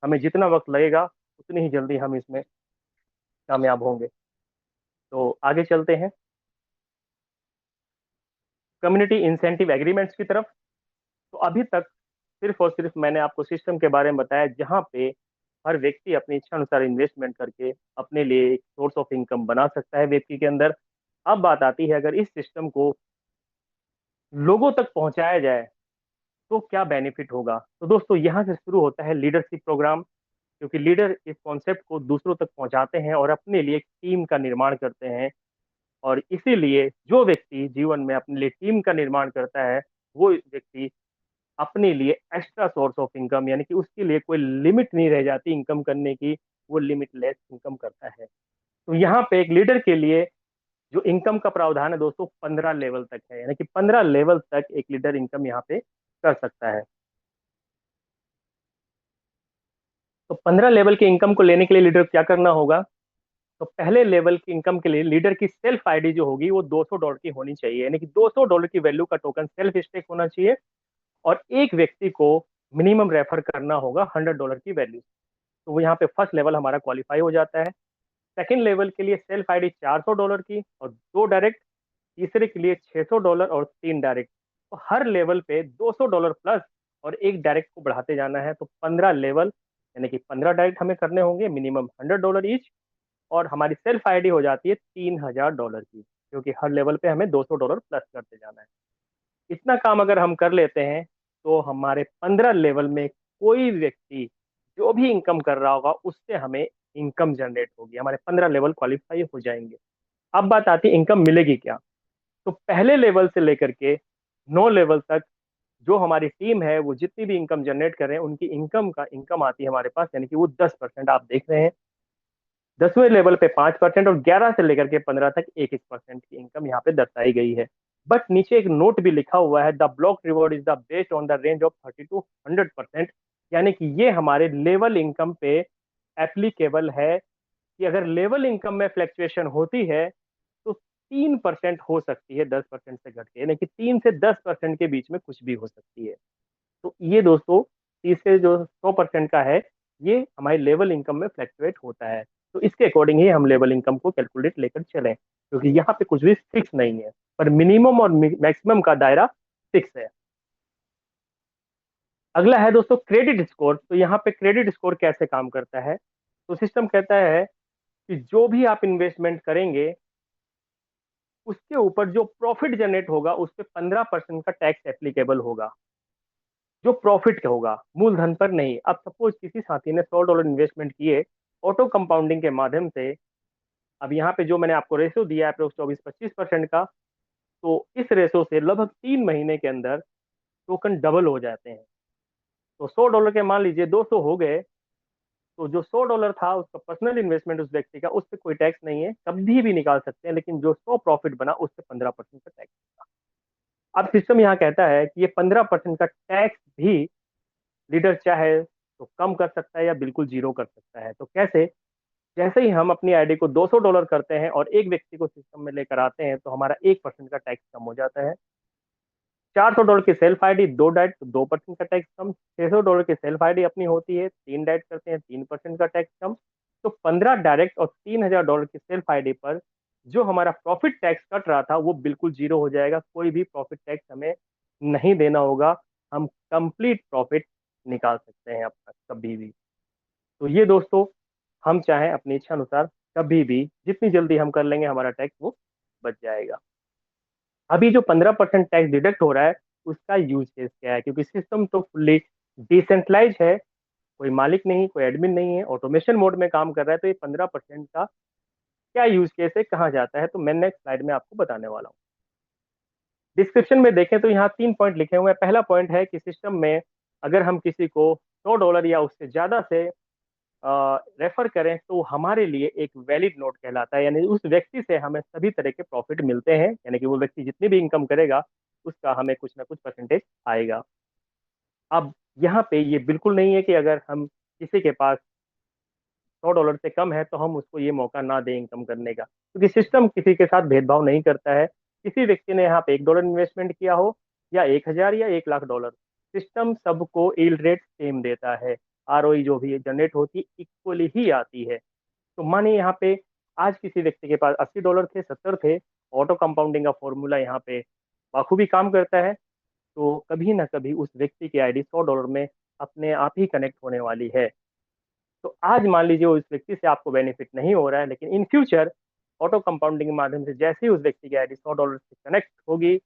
हमें जितना वक्त लगेगा उतनी ही जल्दी हम इसमें कामयाब होंगे। तो आगे चलते हैं कम्युनिटी इंसेंटिव एग्रीमेंट्स की तरफ। तो अभी तक सिर्फ और सिर्फ मैंने आपको सिस्टम के बारे में बताया जहाँ पे हर व्यक्ति अपनी इच्छा अनुसार इन्वेस्टमेंट करके अपने लिए एक सोर्स ऑफ इनकम बना सकता है व्यक्ति के अंदर। अब बात आती है अगर इस सिस्टम को लोगों तक पहुंचाया जाए तो क्या बेनिफिट होगा। तो दोस्तों यहाँ से शुरू होता है लीडरशिप प्रोग्राम, क्योंकि लीडर इस कॉन्सेप्ट को दूसरों तक पहुंचाते हैं और अपने लिए एक टीम का निर्माण करते हैं। और इसीलिए जो व्यक्ति जीवन में अपने लिए टीम का निर्माण करता है, वो व्यक्ति अपने लिए एक्स्ट्रा सोर्स ऑफ इनकम, यानी कि उसके लिए कोई लिमिट नहीं रह जाती इनकम करने की, वो लिमिटलेस इनकम करता है। तो यहाँ पे एक लीडर के लिए जो इनकम का प्रावधान है दोस्तों 15 लेवल तक है, यानी कि 15 लेवल तक एक लीडर इनकम यहाँ पे कर सकता है। तो 15 लेवल की इनकम को लेने के लिए लीडर क्या करना होगा। तो पहले लेवल की इनकम के लिए लीडर की सेल्फ आईडी जो होगी वो $200 की होनी चाहिए, यानी कि $200 की वैल्यू का टोकन सेल्फ स्टेक होना चाहिए। और एक व्यक्ति को मिनिमम रेफर करना होगा $100 की वैल्यू। तो वो यहाँ पे फर्स्ट लेवल हमारा क्वालिफाई हो जाता है। सेकंड लेवल के लिए सेल्फ आईडी $400 की और 2 डायरेक्ट। तीसरे के लिए $600 और 3 डायरेक्ट। तो हर लेवल पे $200 प्लस और एक डायरेक्ट को बढ़ाते जाना है। तो 15 लेवल, यानी कि 15 डायरेक्ट हमें करने होंगे, मिनिमम $100 ईच। और हमारी सेल्फ आईडी हो जाती है $3000 की, क्योंकि हर लेवल पे हमें $200 प्लस करते जाना है। इतना काम अगर हम कर लेते हैं तो हमारे 15 लेवल में कोई व्यक्ति जो भी इनकम कर रहा होगा उससे हमें इनकम जनरेट होगी, हमारे 15 लेवल क्वालिफाई हो जाएंगे। अब बात आती है इनकम मिलेगी क्या। तो पहले लेवल से लेकर के 9 लेवल तक जो हमारी टीम है वो जितनी भी इनकम जनरेट कर रहे हैं उनकी इनकम आती है हमारे पास, यानी कि वो 10% आप देख रहे हैं। 10वें लेवल पे 5%, और 11 से लेकर के 15 तक 1-1% की इनकम यहाँ पे दर्शाई गई है। बट नीचे एक नोट भी लिखा हुआ है, the block reward is the based on the range of 30 to 100%, यानी कि ये हमारे लेवल इनकम पे एप्लीकेबल है कि अगर लेवल इनकम में फ्लैक्चुएशन होती है तो 3% हो सकती है 10% से घट के, यानी कि 3 से 10% के बीच में कुछ भी हो सकती है। तो ये दोस्तों 30 से जो 100% का है, ये हमारी लेवल इनकम में फ्लैक्चुएट होता है। तो इसके अकॉर्डिंग ही हम लेवल इनकम को कैलकुलेट लेकर चलें, क्योंकि यहाँ पे कुछ भी फिक्स नहीं है, पर मिनिमम और मैक्सिमम का दायरा फिक्स है। अगला है दोस्तों क्रेडिट स्कोर। तो यहाँ पे क्रेडिट स्कोर कैसे काम करता है। तो सिस्टम कहता है कि जो भी आप इन्वेस्टमेंट करेंगे उसके ऊपर जो प्रॉफिट जनरेट होगा उस पर 15% का टैक्स एप्लीकेबल होगा, जो प्रॉफिट होगा, मूलधन पर नहीं। अब सपोज किसी साथी ने $100 इन्वेस्टमेंट किए ऑटो कंपाउंडिंग के माध्यम से। अब यहाँ पे जो मैंने आपको रेशियो दिया है अप्रोक्स 24-25% का, तो इस रेशो से लगभग 3 महीने के अंदर टोकन डबल हो जाते हैं। तो $100 के मान लीजिए 200 हो गए, तो जो $100 था उसका पर्सनल इन्वेस्टमेंट उस व्यक्ति का, उस पर कोई टैक्स नहीं है, कभी भी निकाल सकते हैं, लेकिन जो 100 प्रॉफिट बना उस पर 15% का टैक्स। अब सिस्टम यहाँ कहता है कि ये 15% का टैक्स भी लीडर चाहे तो कम कर सकता है या बिल्कुल जीरो कर सकता है। तो कैसे? जैसे ही हम अपनी आईडी को $200 करते हैं और एक व्यक्ति को सिस्टम में लेकर आते हैं, तो हमारा 1% का टैक्स कम हो जाता है। $400 की सेल्फ आईडी, 2 डाइट, तो 2% का टैक्स कम। $600 की सेल्फ आईडी अपनी होती है, 3 डाइट करते हैं, 3% का टैक्स कम। तो 15 डायरेक्ट और $3000 की सेल्फ आईडी पर जो हमारा प्रॉफिट टैक्स कट रहा था वो बिल्कुल जीरो हो जाएगा। कोई भी प्रॉफिट टैक्स हमें नहीं देना होगा। हम कंप्लीट प्रॉफिट निकाल सकते हैं अपना कभी भी। तो ये दोस्तों, हम चाहें अपनी इच्छा अनुसार कभी भी जितनी जल्दी हम कर लेंगे हमारा टैक्स वो बच जाएगा। अभी जो 15% टैक्स डिडक्ट हो रहा है उसका यूज केस क्या है? क्योंकि सिस्टम तो फुल्ली डिसेंट्रलाइज है, कोई मालिक नहीं, कोई एडमिन नहीं है, ऑटोमेशन मोड में काम कर रहा है। तो ये 15% का क्या यूज केस है, कहाँ जाता है, तो मैं नेक्स्ट स्लाइड में आपको बताने वाला हूँ। डिस्क्रिप्शन में देखें तो यहाँ 3 पॉइंट लिखे हुए हैं। पहला पॉइंट है कि सिस्टम में अगर हम किसी को $100 या उससे ज्यादा से रेफर करें तो हमारे लिए एक वैलिड नोट कहलाता है, यानी उस व्यक्ति से हमें सभी तरह के प्रॉफिट मिलते हैं, यानी कि वो व्यक्ति जितनी भी इनकम करेगा उसका हमें कुछ ना कुछ परसेंटेज आएगा। अब यहाँ पे ये बिल्कुल नहीं है कि अगर हम किसी के पास $100 से कम है तो हम उसको ये मौका ना दें इनकम करने का, क्योंकि सिस्टम किसी के साथ भेदभाव नहीं करता है। किसी व्यक्ति ने यहाँ पे $1 इन्वेस्टमेंट किया हो या 1,000 या $1,00,000, सिस्टम सबको यील्ड रेट सेम देता है। आरओई जो भी जनरेट होती है इक्वली ही आती है। तो मानिए यहाँ पे आज किसी व्यक्ति के पास $80 थे, 70 थे, ऑटो कंपाउंडिंग का फॉर्मूला यहाँ पे बाखूबी काम करता है। तो कभी ना कभी उस व्यक्ति की आईडी $100 में अपने आप ही कनेक्ट होने वाली है। तो आज मान लीजिए उस व्यक्ति से आपको बेनिफिट नहीं हो रहा है, लेकिन इन फ्यूचर ऑटो कंपाउंडिंग के माध्यम से जैसे ही उस व्यक्ति की आईडी $100 से कनेक्ट होगी,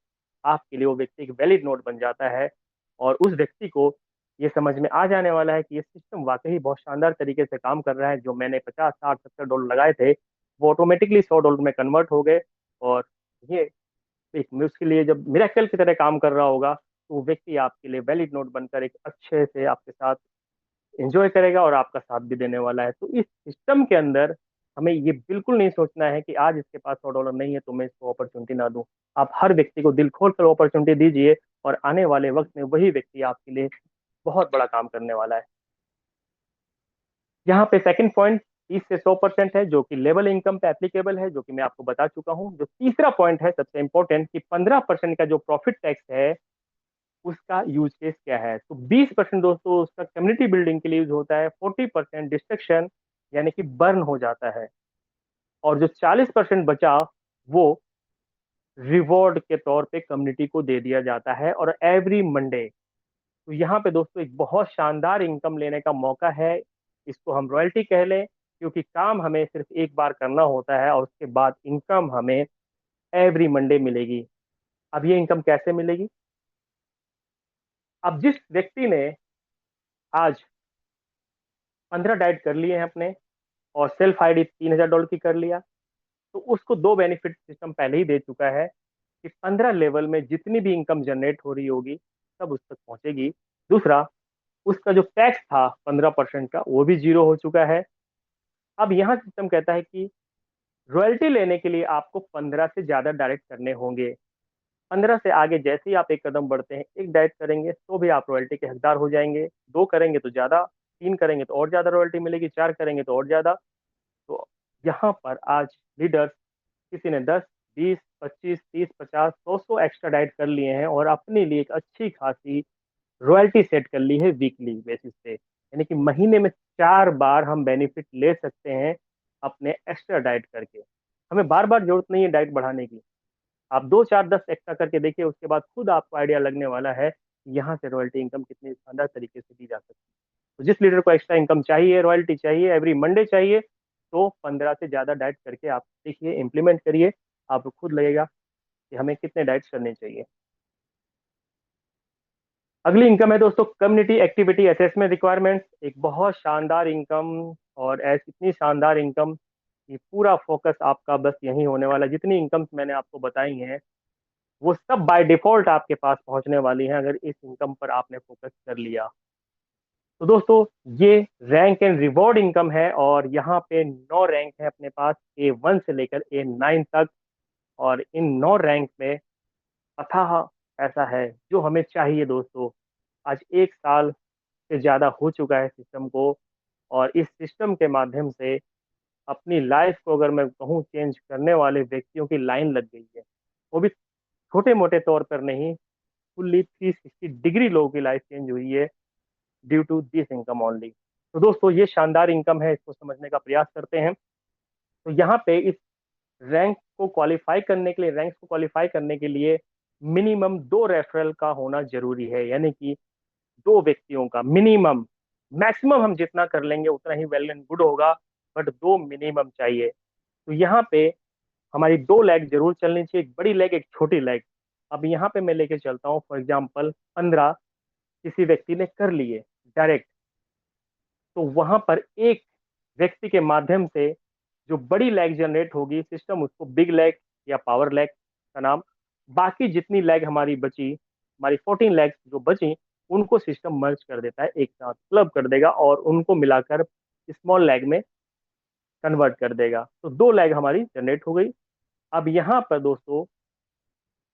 आपके लिए वो व्यक्ति एक वैलिड नोट बन जाता है। और उस व्यक्ति को ये समझ में आ जाने वाला है कि ये सिस्टम वाकई बहुत शानदार तरीके से काम कर रहा है। जो मैंने 50, 60, $70 लगाए थे वो ऑटोमेटिकली $100 में कन्वर्ट हो गए। और ये एक उसके लिए जब मिरेकल की तरह काम कर रहा होगा, तो वो व्यक्ति आपके लिए वैलिड नोट बनकर एक अच्छे से आपके साथ एंजॉय करेगा और आपका साथ भी देने वाला है। तो इस सिस्टम के अंदर हमें ये बिल्कुल नहीं सोचना है कि आज इसके पास $100 नहीं है तो मैं इसको अपॉर्चुनिटी ना दूं। आप हर व्यक्ति को दिल खोल कर अपॉर्चुनिटी दीजिए और आने वाले वक्त में वही व्यक्ति आपके लिए बहुत बड़ा काम करने वाला है। यहाँ पे सेकंड पॉइंट 30 से 100% है, जो कि लेवल इनकम पे एप्लीकेबल है, जो कि मैं आपको बता चुका हूँ। जो तीसरा पॉइंट है सबसे इंपॉर्टेंट, कि 15% का जो प्रॉफिट टैक्स है उसका यूज केस क्या है। तो 20% दोस्तों उसका कम्युनिटी बिल्डिंग के लिए यूज होता है, 40% डिस्ट्रक्शन यानी कि बर्न हो जाता है, और जो 40% बचा वो रिवॉर्ड के तौर पे कम्युनिटी को दे दिया जाता है, और एवरी मंडे। तो यहाँ पे दोस्तों एक बहुत शानदार इनकम लेने का मौका है। इसको हम रॉयल्टी कह लें, क्योंकि काम हमें सिर्फ एक बार करना होता है और उसके बाद इनकम हमें एवरी मंडे मिलेगी। अब ये इनकम कैसे मिलेगी? अब जिस व्यक्ति ने आज 15 डाइट कर लिए हैं अपने और सेल्फ आईडी $3000 की कर लिया, तो उसको दो बेनिफिट सिस्टम पहले ही दे चुका है कि 15 लेवल में जितनी भी इनकम जनरेट हो रही होगी सब उस तक पहुंचेगी। दूसरा, उसका जो टैक्स था 15% का वो भी जीरो हो चुका है। अब यहाँ सिस्टम कहता है कि रॉयल्टी लेने के लिए आपको 15 से ज्यादा डायरेक्ट करने होंगे। 15 से आगे जैसे ही आप एक कदम बढ़ते हैं, एक डाइट करेंगे तो भी आप रॉयल्टी के हकदार हो जाएंगे, दो करेंगे तो ज्यादा, तीन करेंगे तो और ज्यादा रॉयल्टी मिलेगी, चार करेंगे तो और ज्यादा। तो यहाँ पर आज लीडर्स, किसी ने 10, 20, 25, 30, 50, 100 एक्स्ट्रा डाइट कर लिए हैं और अपने लिए एक अच्छी खासी रॉयल्टी सेट कर ली है वीकली बेसिस पे, यानी कि महीने में 4 बार हम बेनिफिट ले सकते हैं अपने एक्स्ट्रा डाइट करके। हमें बार बार जरूरत नहीं है डाइट बढ़ाने की। आप 2, 4, 10 एक्स्ट्रा करके देखिए, उसके बाद खुद आपको आइडिया लगने वाला है कि यहाँ से रॉयल्टी इनकम कितनी शानदार तरीके से दी जा सकती है। तो जिस लीडर को एक्स्ट्रा इनकम चाहिए, रॉयल्टी चाहिए, एवरी मंडे चाहिए, तो 15 से ज्यादा डाइट करके आप देखिए, इम्प्लीमेंट करिए, आपको खुद लगेगा कि हमें कितने डाइट्स करने चाहिए। अगली इनकम है दोस्तों कम्युनिटी एक्टिविटी असेसमेंट रिक्वायरमेंट्स। एक बहुत शानदार इनकम, और ऐसी इतनी शानदार इनकम कि पूरा फोकस आपका बस यही होने वाला है। जितनी इनकम्स मैंने आपको बताई हैं वो सब बाय डिफॉल्ट आपके पास पहुंचने वाली हैं अगर इस इनकम पर आपने फोकस कर लिया। तो दोस्तों, ये रैंक एंड रिवॉर्ड इनकम है, और यहाँ पे 9 रैंक है अपने पास, A1 से लेकर A9 तक। और इन 9 रैंक में अथाह ऐसा है जो हमें चाहिए दोस्तों। आज 1 साल से ज्यादा हो चुका है सिस्टम को, और इस सिस्टम के माध्यम से अपनी लाइफ को अगर मैं कहूँ चेंज करने वाले व्यक्तियों की लाइन लग गई है। वो भी छोटे मोटे तौर पर नहीं, फुल्ली 360 डिग्री लोगों की लाइफ चेंज हुई है due to this income only. तो दोस्तों, ये शानदार इनकम है, इसको समझने का प्रयास करते हैं। तो यहाँ पे इस रैंक्स को क्वालिफाई करने के लिए मिनिमम 2 रेफरल का होना जरूरी है, यानी कि 2 व्यक्तियों का मिनिमम। मैक्सिमम हम जितना कर लेंगे उतना ही वेल एंड गुड होगा, बट 2 मिनिमम चाहिए। तो यहाँ पे हमारी 2 लेग जरूर चलनी चाहिए, एक बड़ी लेग एक छोटी लेग। अब यहाँ पे मैं लेके चलता हूँ, फॉर एग्जाम्पल 15 किसी व्यक्ति ने कर लिए डायरेक्ट, तो वहां पर एक व्यक्ति के माध्यम से जो बड़ी लैग जनरेट होगी, सिस्टम उसको बिग लैग या पावर लैग का नाम, बाकी जितनी लैग हमारी बची, हमारी 14 लैग जो बची, उनको सिस्टम मर्ज कर देता है, एक साथ क्लब कर देगा और उनको मिलाकर स्मॉल लैग में कन्वर्ट कर देगा। तो 2 लैग हमारी जनरेट हो गई। अब यहाँ पर दोस्तों,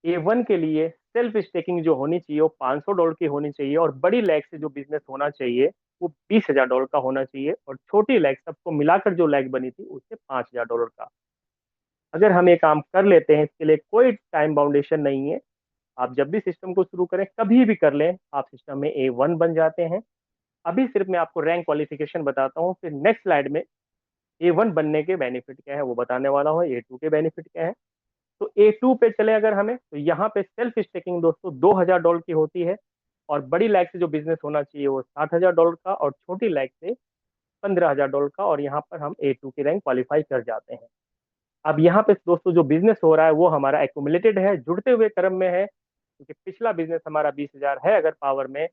A1 के लिए सेल्फ स्टेकिंग जो होनी चाहिए वो $500 की होनी चाहिए, और बड़ी लैग से जो बिजनेस होना चाहिए वो $20,000 का होना चाहिए, और छोटी लैग सबको मिलाकर जो लैग बनी थी उससे $5,000 का। अगर हम ये काम कर लेते हैं, इसके लिए कोई टाइम बाउंडेशन नहीं है, आप जब भी सिस्टम को शुरू करें कभी भी कर लें, आप सिस्टम में A1 बन जाते हैं। अभी सिर्फ मैं आपको रैंक क्वालिफिकेशन बताता हूँ, फिर नेक्स्ट स्लाइड में A1 बनने के बेनिफिट क्या है वो बताने वाला हूँ, A2 के बेनिफिट क्या है। तो A2 पे चले अगर हमें, तो यहाँ पे सेल्फ स्टेकिंग दोस्तों $2,000 की होती है, और बड़ी लैग से जो बिजनेस होना चाहिए वो $60,000 का, और छोटी लैग से $15,000 का, और यहाँ पर हम A2 की रैंक क्वालिफाई कर जाते हैं। अब यहाँ पे दोस्तों जो बिजनेस हो रहा है वो हमारा एक्यूमुलेटेड है, जुड़ते हुए क्रम में है, क्योंकि पिछला बिजनेस हमारा 20,000 है अगर पावर में,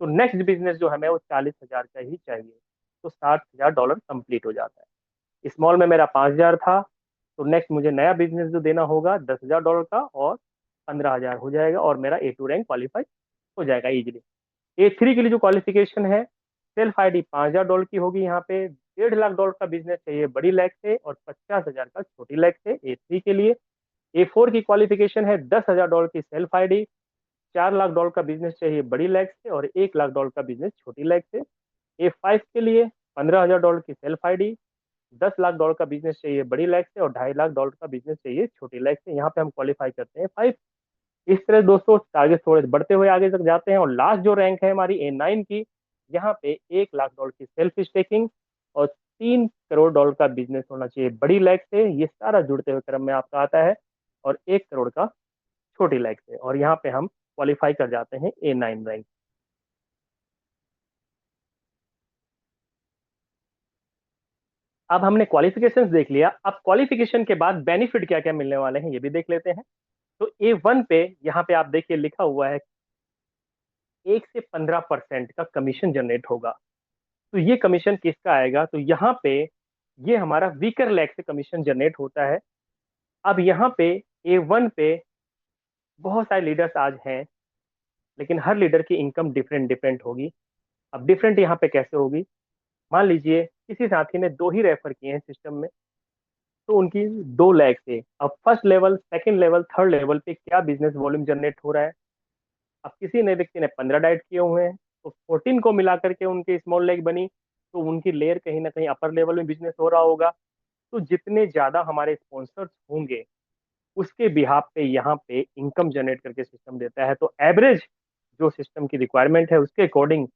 तो नेक्स्ट बिजनेस जो हमें वो 40,000 का ही चाहिए। तो $60,000 कंप्लीट हो जाता है। स्मॉल में मेरा 5,000 था, तो नेक्स्ट मुझे नया बिजनेस जो देना होगा $10,000 का, और 15,000 हो जाएगा, और मेरा A2 रैंक क्वालिफाई हो जाएगा इजीली। A3 के लिए जो क्वालिफिकेशन है, सेल्फ आईडी $5,000 की होगी, यहाँ पे $1.5 लाख का बिजनेस चाहिए बड़ी लैग से, और 50,000 का छोटी लैग से A3 के लिए। A4 की क्वालिफिकेशन है $10,000 की सेल्फ आईडी, $4 लाख का बिजनेस चाहिए बड़ी लैग से, और $1 लाख का बिजनेस छोटी लैग से। A5 के लिए $15,000 की सेल्फ आईडी, $10 लाख का बिजनेस चाहिए बड़ी लैग से, और $2.5 लाख का बिजनेस चाहिए छोटी लैग से। यहाँ पे हम क्वालिफाई करते हैं 5। इस तरह दोस्तों टारगेट थोड़े बढ़ते हुए आगे तक जाते हैं, और लास्ट जो रैंक है हमारी A9 की, यहाँ पे $1 लाख की सेल्फ स्टेकिंग, और $3 करोड़ का बिजनेस होना चाहिए बड़ी लैग से। ये सारा जुड़ते हुए क्रम में आपका आता है, और 1 करोड़ का छोटी लैग से, और यहाँ पे हम क्वालिफाई कर जाते हैं A9 रैंक। अब हमने क्वालिफिकेशंस देख लिया, अब क्वालिफिकेशन के बाद बेनिफिट क्या क्या मिलने वाले हैं ये भी देख लेते हैं। तो A1 पे यहाँ पे आप देखिए लिखा हुआ है 1 से 15% का कमीशन जनरेट होगा। तो ये कमीशन किसका आएगा, तो यहाँ पे ये हमारा वीकर लैग से कमीशन जनरेट होता है। अब यहाँ पे A1 पे बहुत सारे लीडर्स आज हैं, लेकिन हर लीडर की इनकम डिफरेंट डिफरेंट होगी। अब डिफरेंट यहाँ पे कैसे होगी, मान लीजिए किसी साथी ने 2 ही रेफर किए हैं सिस्टम में, तो उनकी 2 लैग से अब first level, second level, third level पे क्या बिजनेस वॉल्यूम जनरेट हो रहा है। अब किसी ने व्यक्ति ने 15 डाइट किए हुए हैं, तो 14 को मिला करके उनकी स्मॉल लेग बनी, तो उनकी लेयर कहीं ना कहीं अपर लेवल में बिजनेस हो रहा होगा। तो जितने ज्यादा हमारे स्पॉन्सर्स होंगे उसके बिहाफ पे यहाँ पे इनकम जनरेट करके सिस्टम देता है। तो एवरेज जो सिस्टम की रिक्वायरमेंट है उसके अकॉर्डिंग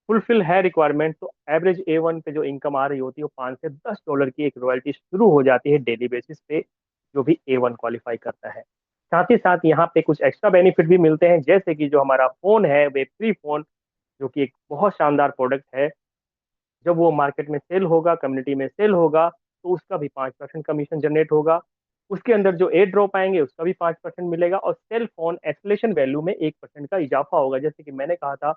फुलफिल है रिक्वायरमेंट, तो एवरेज A1 पे जो इनकम आ रही होती है वो $5 से $10 की एक रॉयल्टी शुरू हो जाती है डेली बेसिस पे, जो भी A1 क्वालिफाई करता है। साथ ही साथ यहाँ पे कुछ एक्स्ट्रा बेनिफिट भी मिलते हैं, जैसे कि जो हमारा फोन है Web3 फोन, जो कि एक बहुत शानदार प्रोडक्ट है, जब वो मार्केट में सेल होगा, कम्युनिटी में सेल होगा, तो उसका भी 5% कमीशन जनरेट होगा। उसके अंदर जो एयर ड्रॉप आएंगे उसका भी 5% मिलेगा, और सेल फोन एस्केलेशन वैल्यू में 1% का इजाफा होगा। जैसे कि मैंने कहा था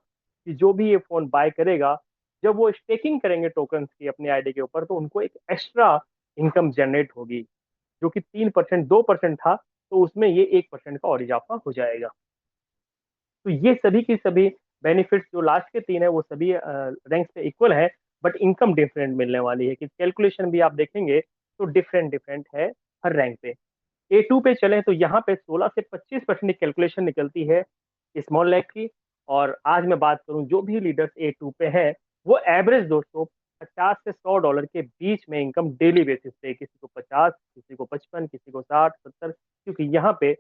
कि जो भी ये फोन बाय करेगा, जब वो स्टेकिंग करेंगे टोकन की अपनी आईडी के ऊपर, तो उनको एक एक्स्ट्रा इनकम जनरेट होगी, जो कि 3% 2% था, तो उसमें ये 1% का और इजाफा हो जाएगा। तो ये सभी की सभी बेनिफिट्स जो लास्ट के तीन है वो सभी रैंक्स पे इक्वल है, बट इनकम डिफरेंट मिलने वाली है कि कैलकुलेशन भी आप देखेंगे तो डिफरेंट डिफरेंट है हर रैंक पे। A2 पे चले तो यहाँ पे 16 से 25% की कैलकुलेशन निकलती है स्मॉल लैग की। और आज मैं बात करूं जो भी लीडर्स A2 पे हैं, वो एवरेज दोस्तों 50 से 100 डॉलर के बीच में इनकम डेली बेसिस पे, किसी को 50, किसी को 55, किसी को 60, 70, क्योंकि यहाँ पे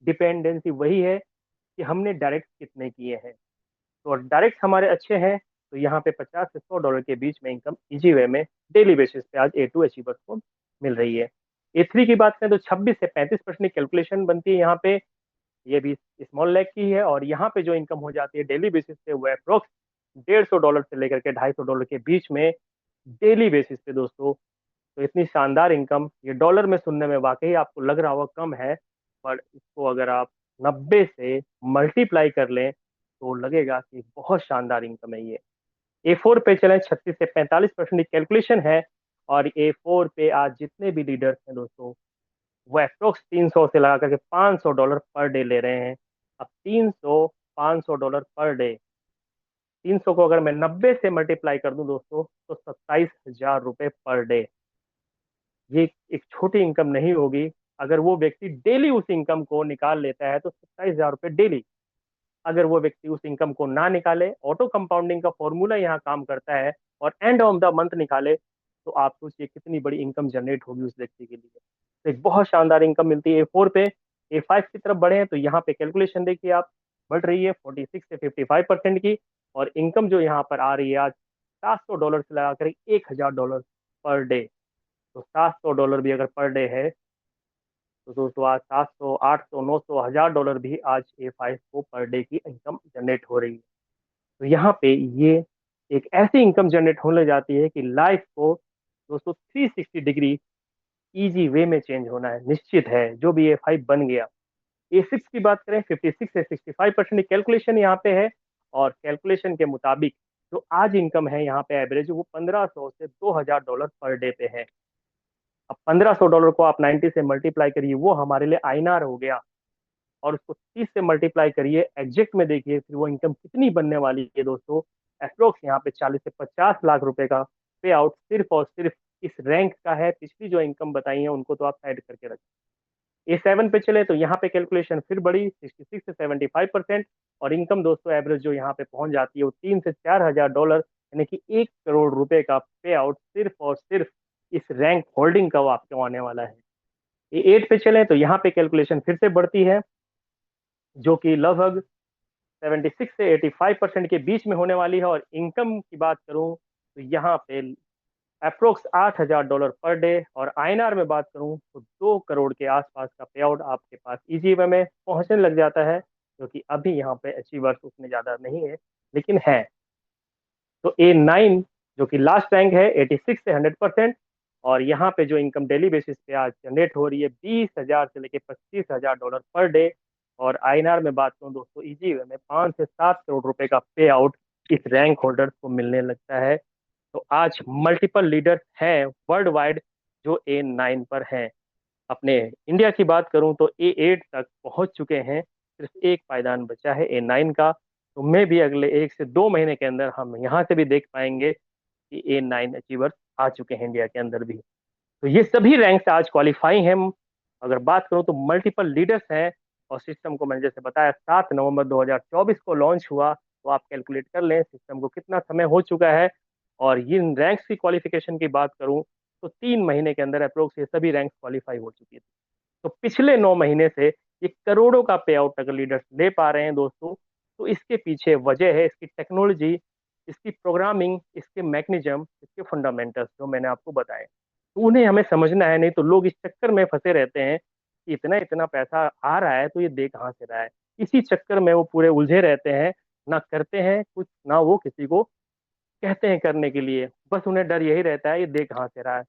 डिपेंडेंसी वही है कि हमने डायरेक्ट कितने किए हैं। तो डायरेक्ट हमारे अच्छे हैं तो यहाँ पे 50 से 100 डॉलर के बीच में इनकम इजी वे में डेली बेसिस पे आज A2 अचीवर्स को मिल रही है। A3 की बात करें तो 26 से 35% की कैलकुलेशन बनती है यहाँ पे, ये भी स्मॉल लैग की है। और यहाँ पे जो इनकम हो जाती है डेली बेसिस पे वो अप्रोक्स 150 डॉलर से लेकर के 250 डॉलर के बीच में डेली बेसिस पे दोस्तों। तो इतनी शानदार इनकम, ये डॉलर में सुनने में वाकई आपको लग रहा होगा कम है, पर इसको अगर आप 90 से मल्टीप्लाई कर लें तो लगेगा कि बहुत शानदार इनकम है ये। A4 पे चलें, 36 से 45% की कैलकुलेशन है। और A4 पे आज जितने भी लीडर्स हैं दोस्तों, वो अप्रोक्स 300 से लगा करके 500 डॉलर पर डे ले रहे हैं। अब 300, 500 डॉलर पर डे, 300 को अगर मैं 90 से मल्टीप्लाई कर दूं दोस्तों तो 27,000 रुपये पर डे। ये एक छोटी इनकम नहीं होगी। अगर वो व्यक्ति डेली उस इनकम को निकाल लेता है तो 27,000 रुपये डेली। अगर वो व्यक्ति उस इनकम को ना निकाले, ऑटो कंपाउंडिंग का फॉर्मूला यहाँ काम करता है, और एंड ऑफ द मंथ निकाले, तो आप सोचिए कितनी बड़ी इनकम जनरेट होगी उस व्यक्ति के लिए। तो एक बहुत शानदार इनकम मिलती है A4 पे। A5 की तरफ बढ़े तो यहाँ पे कैलकुलेशन देखिए आप, बढ़ रही है 46 से 55% की। और इनकम जो यहाँ पर आ रही है आज 700 डॉलर से लगाकर 1,000 डॉलर पर डे। तो 700 डॉलर भी अगर पर डे है तो दोस्तों आज 700, 800, 900, 1,000 डॉलर भी आज A5 को पर डे की इनकम जनरेट हो रही है। तो यहाँ पे ये एक ऐसी इनकम जनरेट होने जाती है कि लाइफ को दोस्तों 360 डिग्री इजी वे में चेंज होना है निश्चित है, जो भी A5 बन गया। A6 की बात करें, 56 से 65% की कैलकुलेशन यहाँ पे है। और कैलकुलेशन के मुताबिक जो आज इनकम है यहाँ पे एवरेज, वो 1,500 से 2,000 डॉलर पर डे पे है। अब 1,500 डॉलर को आप 90 से मल्टीप्लाई करिए, वो हमारे लिए INR हो गया। और उसको 30 से मल्टीप्लाई करिए एग्जैक्ट में, देखिए फिर वो इनकम कितनी बनने वाली है दोस्तों। अप्रोक्स यहाँ पे 40 से 50 लाख रुपए का पे आउट सिर्फ और सिर्फ इस रैंक का है। पिछली जो इनकम बताई है उनको तो आप साइड करके रखें। A7 पे चले तो यहाँ पे कैलकुलेशन फिर बड़ी 66 से 75%। और इनकम दोस्तों एवरेज जो यहाँ पे पहुंच जाती है वो 3 से 4 हजार डॉलर, यानी कि 1 करोड़ रुपए का पे आउट सिर्फ और सिर्फ इस रैंक होल्डिंग का वो आपको आने वाला है। A8 पे चले तो यहाँ पे कैलकुलेशन फिर से बढ़ती है, जो कि लगभग 76 से 85% के बीच में होने वाली है। और इनकम की बात करूं तो यहाँ पे अप्रोक्स 8,000 डॉलर पर डे। और INR में बात करूं तो 2 करोड़ के आसपास का पे आउट आपके पास इजी वे में पहुंचने लग जाता है, जो कि अभी यहाँ पे अचीवर्स उतने ज्यादा नहीं है लेकिन है। तो A9 जो कि लास्ट रैंक है 86 से 100%। और यहाँ पे जो इनकम डेली बेसिस पे आज जनरेट हो रही है 20,000 से लेके 25,000 डॉलर पर डे। और INR में बात करूँ दोस्तों इजी वे में 5 से 7 करोड़ रुपए का पे आउट इस रैंक होल्डर्स को मिलने लगता है। तो आज मल्टीपल लीडर्स हैं वर्ल्ड वाइड जो A9 पर हैं। अपने इंडिया की बात करूं तो A8 तक पहुंच चुके हैं, सिर्फ एक पायदान बचा है A9 का। तो मैं भी अगले 1 से 2 महीने के अंदर हम यहाँ से भी देख पाएंगे कि A9 अचीवर्स आ चुके हैं इंडिया के अंदर भी। तो ये सभी रैंक्स आज क्वालिफाई हैं। अगर बात करूं तो मल्टीपल लीडर्स हैं। और सिस्टम को मैंने जैसे बताया 7 नवंबर 2024 को लॉन्च हुआ, तो आप कैलकुलेट कर लें सिस्टम को कितना समय हो चुका है। और इन रैंक्स की क्वालिफिकेशन की बात करूं तो 3 महीने के अंदर अप्रोक्स ये सभी रैंक्स क्वालिफाई हो चुकी थी। तो पिछले 9 महीने से ये करोड़ों का पे आउट अगर लीडर्स ले पा रहे हैं दोस्तों, तो इसके पीछे वजह है इसकी टेक्नोलॉजी, इसकी प्रोग्रामिंग, इसके मैकेनिज्म, इसके फंडामेंटल्स जो मैंने आपको बताए। तो उन्हें हमें समझना है, नहीं तो लोग इस चक्कर में फंसे रहते हैं कि इतना इतना पैसा आ रहा है तो ये दे कहाँ से रहा है। इसी चक्कर में वो पूरे उलझे रहते हैं, ना करते हैं कुछ, ना वो किसी को कहते हैं करने के लिए। बस उन्हें डर यही रहता है ये दे कहाँ से रहा है।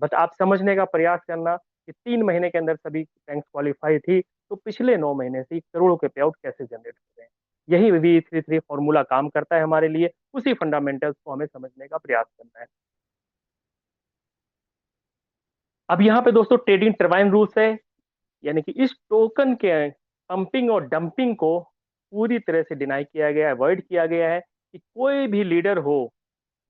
बस आप समझने का प्रयास करना कि 3 महीने के अंदर सभी रैंक्स क्वालिफाई थी, तो पिछले 9 महीने से करोड़ों के पे आउट कैसे जनरेट हो रहे हैं। यही V33 फॉर्मूला काम करता है हमारे लिए, उसी फंडामेंटल्स को हमें समझने का प्रयास करना है। अब यहाँ पे दोस्तों ट्रेडिंग टरबाइन रूल्स है, यानी कि इस टोकन के पंपिंग और डंपिंग को पूरी तरह से डिनाई किया गया है, अवॉइड किया गया है कि कोई भी लीडर हो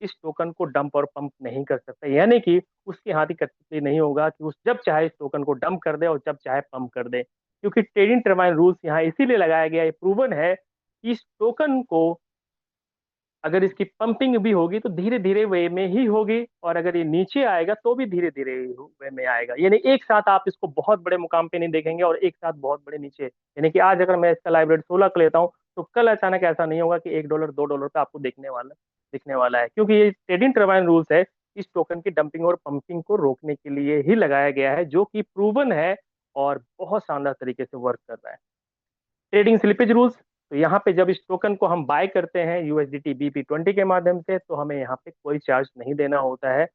इस टोकन को डंप और पंप नहीं कर सकता। यानी कि उसके हाथ ही कठपुतली नहीं होगा कि उस जब चाहे इस टोकन को डंप कर दे और जब चाहे पंप कर दे, क्योंकि ट्रेडिंग टर्बाइन रूल्स यहाँ इसीलिए लगाया गया है, प्रूवन है कि इस टोकन को अगर इसकी पंपिंग भी होगी तो धीरे धीरे वे में ही होगी, और अगर ये नीचे आएगा तो भी धीरे धीरे वे में आएगा। यानी एक साथ आप इसको बहुत बड़े मुकाम पे नहीं देखेंगे और एक साथ बहुत बड़े नीचे। यानी कि आज अगर मैं इसका लाइव रेट 16 का लेता हूँ तो कल अचानक ऐसा नहीं होगा कि $1 $2 का आपको दिखने वाला है, क्योंकि ये ट्रेडिंग टर्बाइन रूल्स है इस टोकन की डंपिंग और पंपिंग को रोकने के लिए ही लगाया गया है, जो कि प्रूवन है और बहुत शानदार तरीके से वर्क कर रहा है। ट्रेडिंग स्लिपेज रूल्स, तो यहाँ पे जब इस टोकन को हम बाय करते हैं यूएसडीटी BP20 के माध्यम से तो हमें यहाँ पे कोई चार्ज नहीं देना होता है।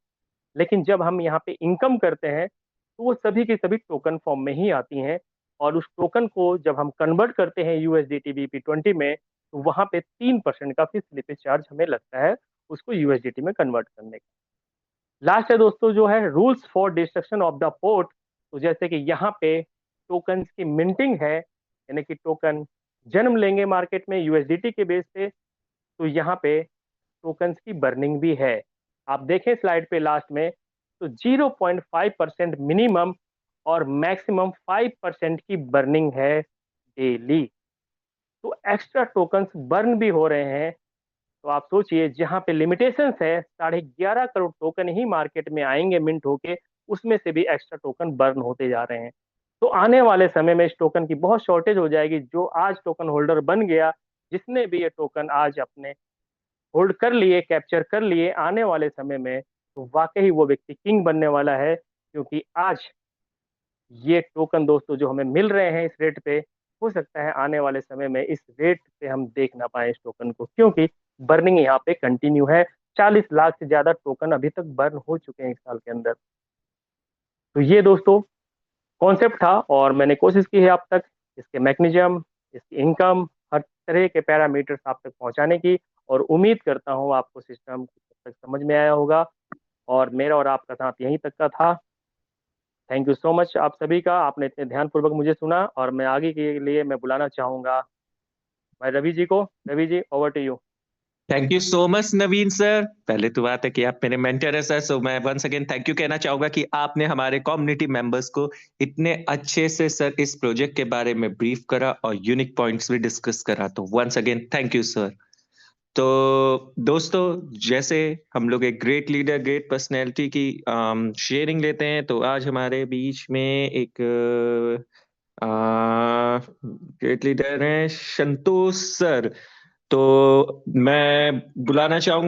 लेकिन जब हम यहाँ पे इनकम करते हैं तो वो सभी की सभी टोकन फॉर्म में ही आती हैं, और उस टोकन को जब हम कन्वर्ट करते हैं यूएसडीटी BP20 में तो वहाँ पे 3% का फिर स्लिपेज चार्ज हमें लगता है उसको यूएसडीटी में कन्वर्ट करने का। लास्ट है दोस्तों जो है rules for destruction of the port. तो जैसे कि यहाँ पे टोकन की मिंटिंग है, यानी कि टोकन जन्म लेंगे मार्केट में यूएसडीटी के बेस पे, तो यहाँ पे टोकन्स की बर्निंग भी है। आप देखें स्लाइड पे लास्ट में तो 0.5% मिनिमम और मैक्सिमम 5% की बर्निंग है डेली। तो एक्स्ट्रा टोकन्स बर्न भी हो रहे हैं। तो आप सोचिए जहां पे लिमिटेशंस है 11.5 करोड़ टोकन ही मार्केट में आएंगे मिंट होके, उसमें से भी एक्स्ट्रा टोकन बर्न होते जा रहे हैं। तो आने वाले समय में इस टोकन की बहुत शॉर्टेज हो जाएगी। जो आज टोकन होल्डर बन गया, जिसने भी ये टोकन आज अपने होल्ड कर लिए, कैप्चर कर लिए, आने वाले समय में तो वाकई वो व्यक्ति किंग बनने वाला है, क्योंकि आज ये टोकन दोस्तों जो हमें मिल रहे हैं इस रेट पे, हो सकता है आने वाले समय में इस रेट पे हम देख ना पाए इस टोकन को, क्योंकि बर्निंग यहाँ पे कंटिन्यू है। 40 लाख से ज्यादा टोकन अभी तक बर्न हो चुके हैं एक साल के अंदर। तो ये दोस्तों कॉन्सेप्ट था, और मैंने कोशिश की है आप तक इसके मैकेनिज्म, इसकी इनकम, हर तरह के पैरामीटर्स आप तक पहुंचाने की, और उम्मीद करता हूँ आपको सिस्टम तक समझ में आया होगा। और मेरा और आपका साथ यहीं तक का था। थैंक यू सो मच आप सभी का, आपने इतने ध्यानपूर्वक मुझे सुना, और मैं आगे के लिए मैं बुलाना चाहूंगा मैं रवि जी को। Ravi ji, over to you. Thank you so much Naveen sir. पहले तो बात है कि आप मेरे मेंटर हैं सर, सो मैं वंस अगेन थैंक यू कहना चाहूंगा कि आपने हमारे कम्युनिटी मेंबर्स को इतने अच्छे से सर इस प्रोजेक्ट के बारे में ब्रीफ करा और यूनिक पॉइंट्स भी डिस्कस करा, तो once again thank you sir. तो दोस्तों, जैसे हम लोग एक ग्रेट लीडर, ग्रेट पर्सनैलिटी की शेयरिंग लेते हैं, तो आज हमारे बीच में एक ग्रेट लीडर हैं संतोष सर। तो मैं बुलाना चाहूंगा